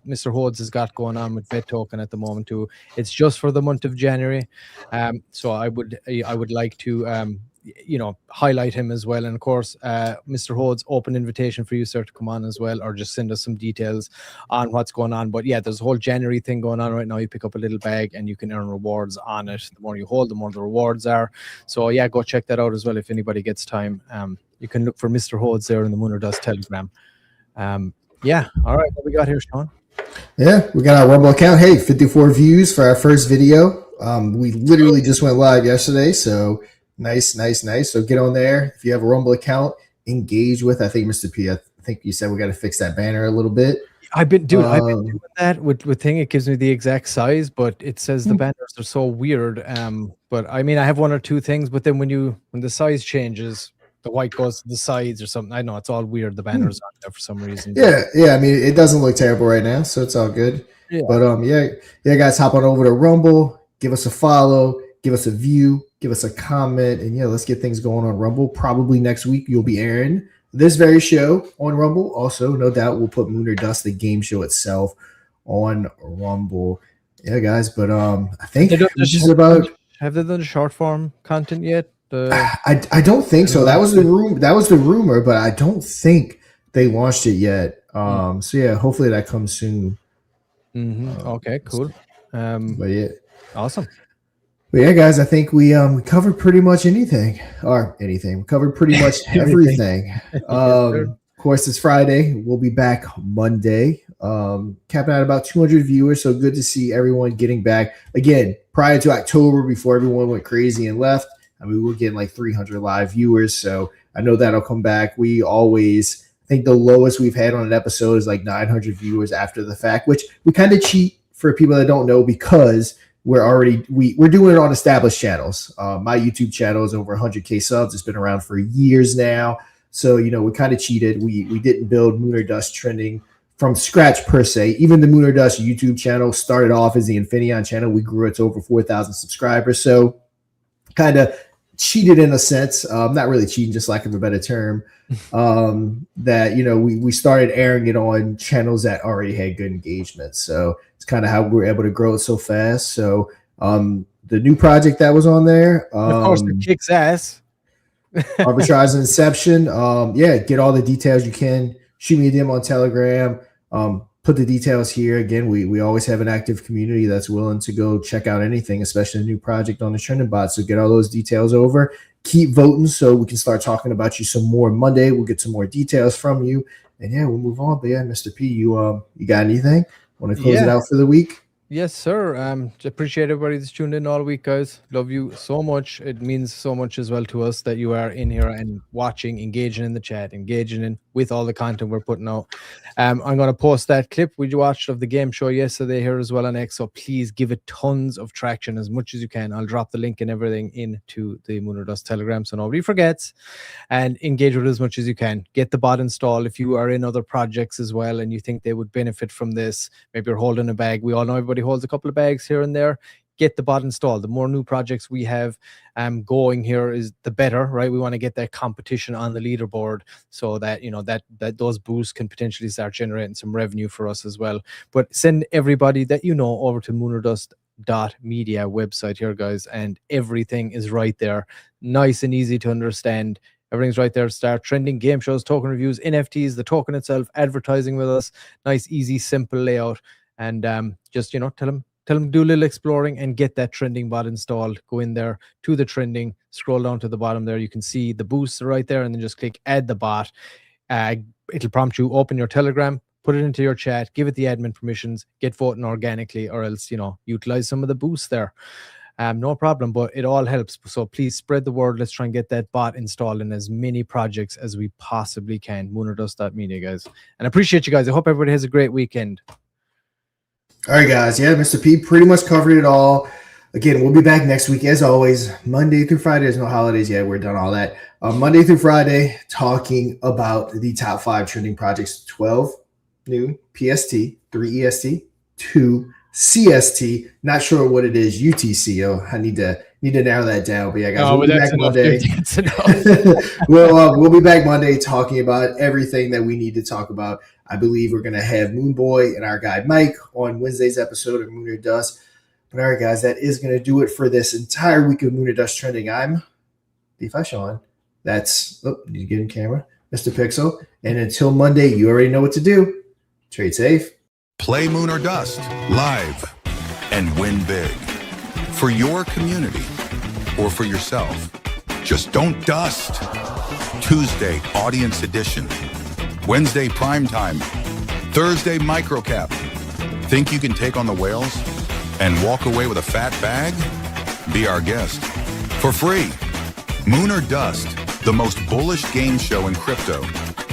Speaker 2: Mr. Hodes has got going on with Vet Token at the moment too. It's just for the month of January. So I would like to highlight him as well. And of course, Mr. Hodes, open invitation for you, sir, to come on as well, or just send us some details on what's going on. But yeah, there's a whole January thing going on right now. You pick up a little bag and you can earn rewards on it. The more you hold, the more the rewards are. So yeah, go check that out as well if anybody gets time. You can look for Mr. Hodes there in the Mooner Dust Telegram. Yeah, all right, what we got here, Sean?
Speaker 1: Yeah, we got our Rumble account. Hey, 54 views for our first video. We literally just went live yesterday, so nice. So get on there. If you have a Rumble account, engage with. I think Mr. P, I think you said we got to fix that banner a little bit.
Speaker 2: I've been doing that with thing. It gives me the exact size, but it says the banners are so weird. But I mean, I have one or two things, but then when the size changes, the white goes to the sides or something. I know it's all weird. The banners on there for some reason.
Speaker 1: Yeah. I mean, it doesn't look terrible right now, so it's all good.
Speaker 2: Yeah.
Speaker 1: But yeah, guys, hop on over to Rumble, give us a follow, give us a view, give us a comment, and yeah, let's get things going on Rumble. Probably next week you'll be airing this very show on Rumble. Also, no doubt we'll put Moon or Dust, the game show itself, on Rumble. Yeah, guys, but I think this is about.
Speaker 2: Have they done short form content yet?
Speaker 1: I don't think so. That was the rumor, but I don't think they launched it yet. So yeah, hopefully that comes soon.
Speaker 2: Okay, cool.
Speaker 1: But yeah,
Speaker 2: awesome.
Speaker 1: But yeah, guys, I think we covered pretty much anything. We covered pretty much everything. Of course, it's Friday. We'll be back Monday. Capping out about 200 viewers, so good to see everyone getting back. Again, prior to October, before everyone went crazy and left, I mean, we were getting like 300 live viewers, so I know that'll come back. We always – I think the lowest we've had on an episode is like 900 viewers after the fact, which we kind of cheat for people that don't know because – we're doing it on established channels. My YouTube channel is over 100K subs. It's been around for years now. So, we kind of cheated. We didn't build Moon or Dust Trending from scratch per se. Even the Moon or Dust YouTube channel started off as the Infineon channel. We grew it to over 4,000 subscribers. So kind of cheated in a sense. Not really cheating, just lack of a better term. That, we started airing it on channels that already had good engagement. So it's kind of how we were able to grow it so fast. So the new project that was on there,
Speaker 2: of course, it kicks ass.
Speaker 1: Arbitrage Inception. Get all the details you can. Shoot me a DM on Telegram. Put the details here. Again, we always have an active community that's willing to go check out anything, especially a new project on the Trending Bot. So get all those details over. Keep voting so we can start talking about you some more Monday. We'll get some more details from you. And yeah, we'll move on. But yeah, Mr. P, you got anything? Want to close it out for the week?
Speaker 2: Yes, sir. Appreciate everybody that's tuned in all week, guys. Love you so much. It means so much as well to us that you are in here and watching, engaging in the chat, engaging in with all the content we're putting out. I'm going to post that clip we watched of the game show yesterday here as well on X. So please give it tons of traction as much as you can. I'll drop the link and everything into the Moon or Dust Telegram so nobody forgets, and engage with it as much as you can. Get the bot installed if you are in other projects as well and you think they would benefit from this. Maybe you're holding a bag. We all know everybody holds a couple of bags here and there. Get the bot installed. The more new projects we have going here is the better, right? We want to get that competition on the leaderboard so that that those boosts can potentially start generating some revenue for us as well. But send everybody that over to moonordust.media website here, guys, and everything is right there, nice and easy to understand. Everything's right there. Start trending, game shows, token reviews, NFTs, the token itself, advertising with us. Nice, easy, simple layout. And just, tell them do a little exploring and get that trending bot installed. Go in there to the trending, scroll down to the bottom there. You can see the boosts right there, and then just click add the bot. It'll prompt you, open your Telegram, put it into your chat, give it the admin permissions, get voting organically, or else, utilize some of the boosts there. No problem, but it all helps. So please spread the word. Let's try and get that bot installed in as many projects as we possibly can. Moonordust.media, guys. And I appreciate you guys. I hope everybody has a great weekend.
Speaker 1: All right, guys. Yeah, Mr. P pretty much covered it all. Again, we'll be back next week as always, Monday through Friday. There's no holidays yet. We're done all that. Monday through Friday, talking about the top 5 trending projects: 12 noon PST, 3 EST, 2 CST. Not sure what it is. UTC. Oh, I need to narrow that down. But yeah, guys, we'll be back Monday. We'll be back Monday talking about everything that we need to talk about. I believe we're going to have Moonboy and our guy Mike on Wednesday's episode of Moon or Dust. But all right, guys, that is going to do it for this entire week of Moon or Dust Trending. I'm DeFi Sean. That's need to get in camera, Mr. Pixel. And until Monday, you already know what to do. Trade safe.
Speaker 4: Play Moon or Dust live and win big for your community or for yourself. Just don't dust. Tuesday, Audience Edition. Wednesday, Primetime. Thursday, Microcap. Think you can take on the whales and walk away with a fat bag? Be our guest for free. Moon or Dust
Speaker 8: the most bullish game show in crypto.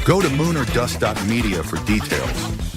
Speaker 8: Go to moonordust.media for details.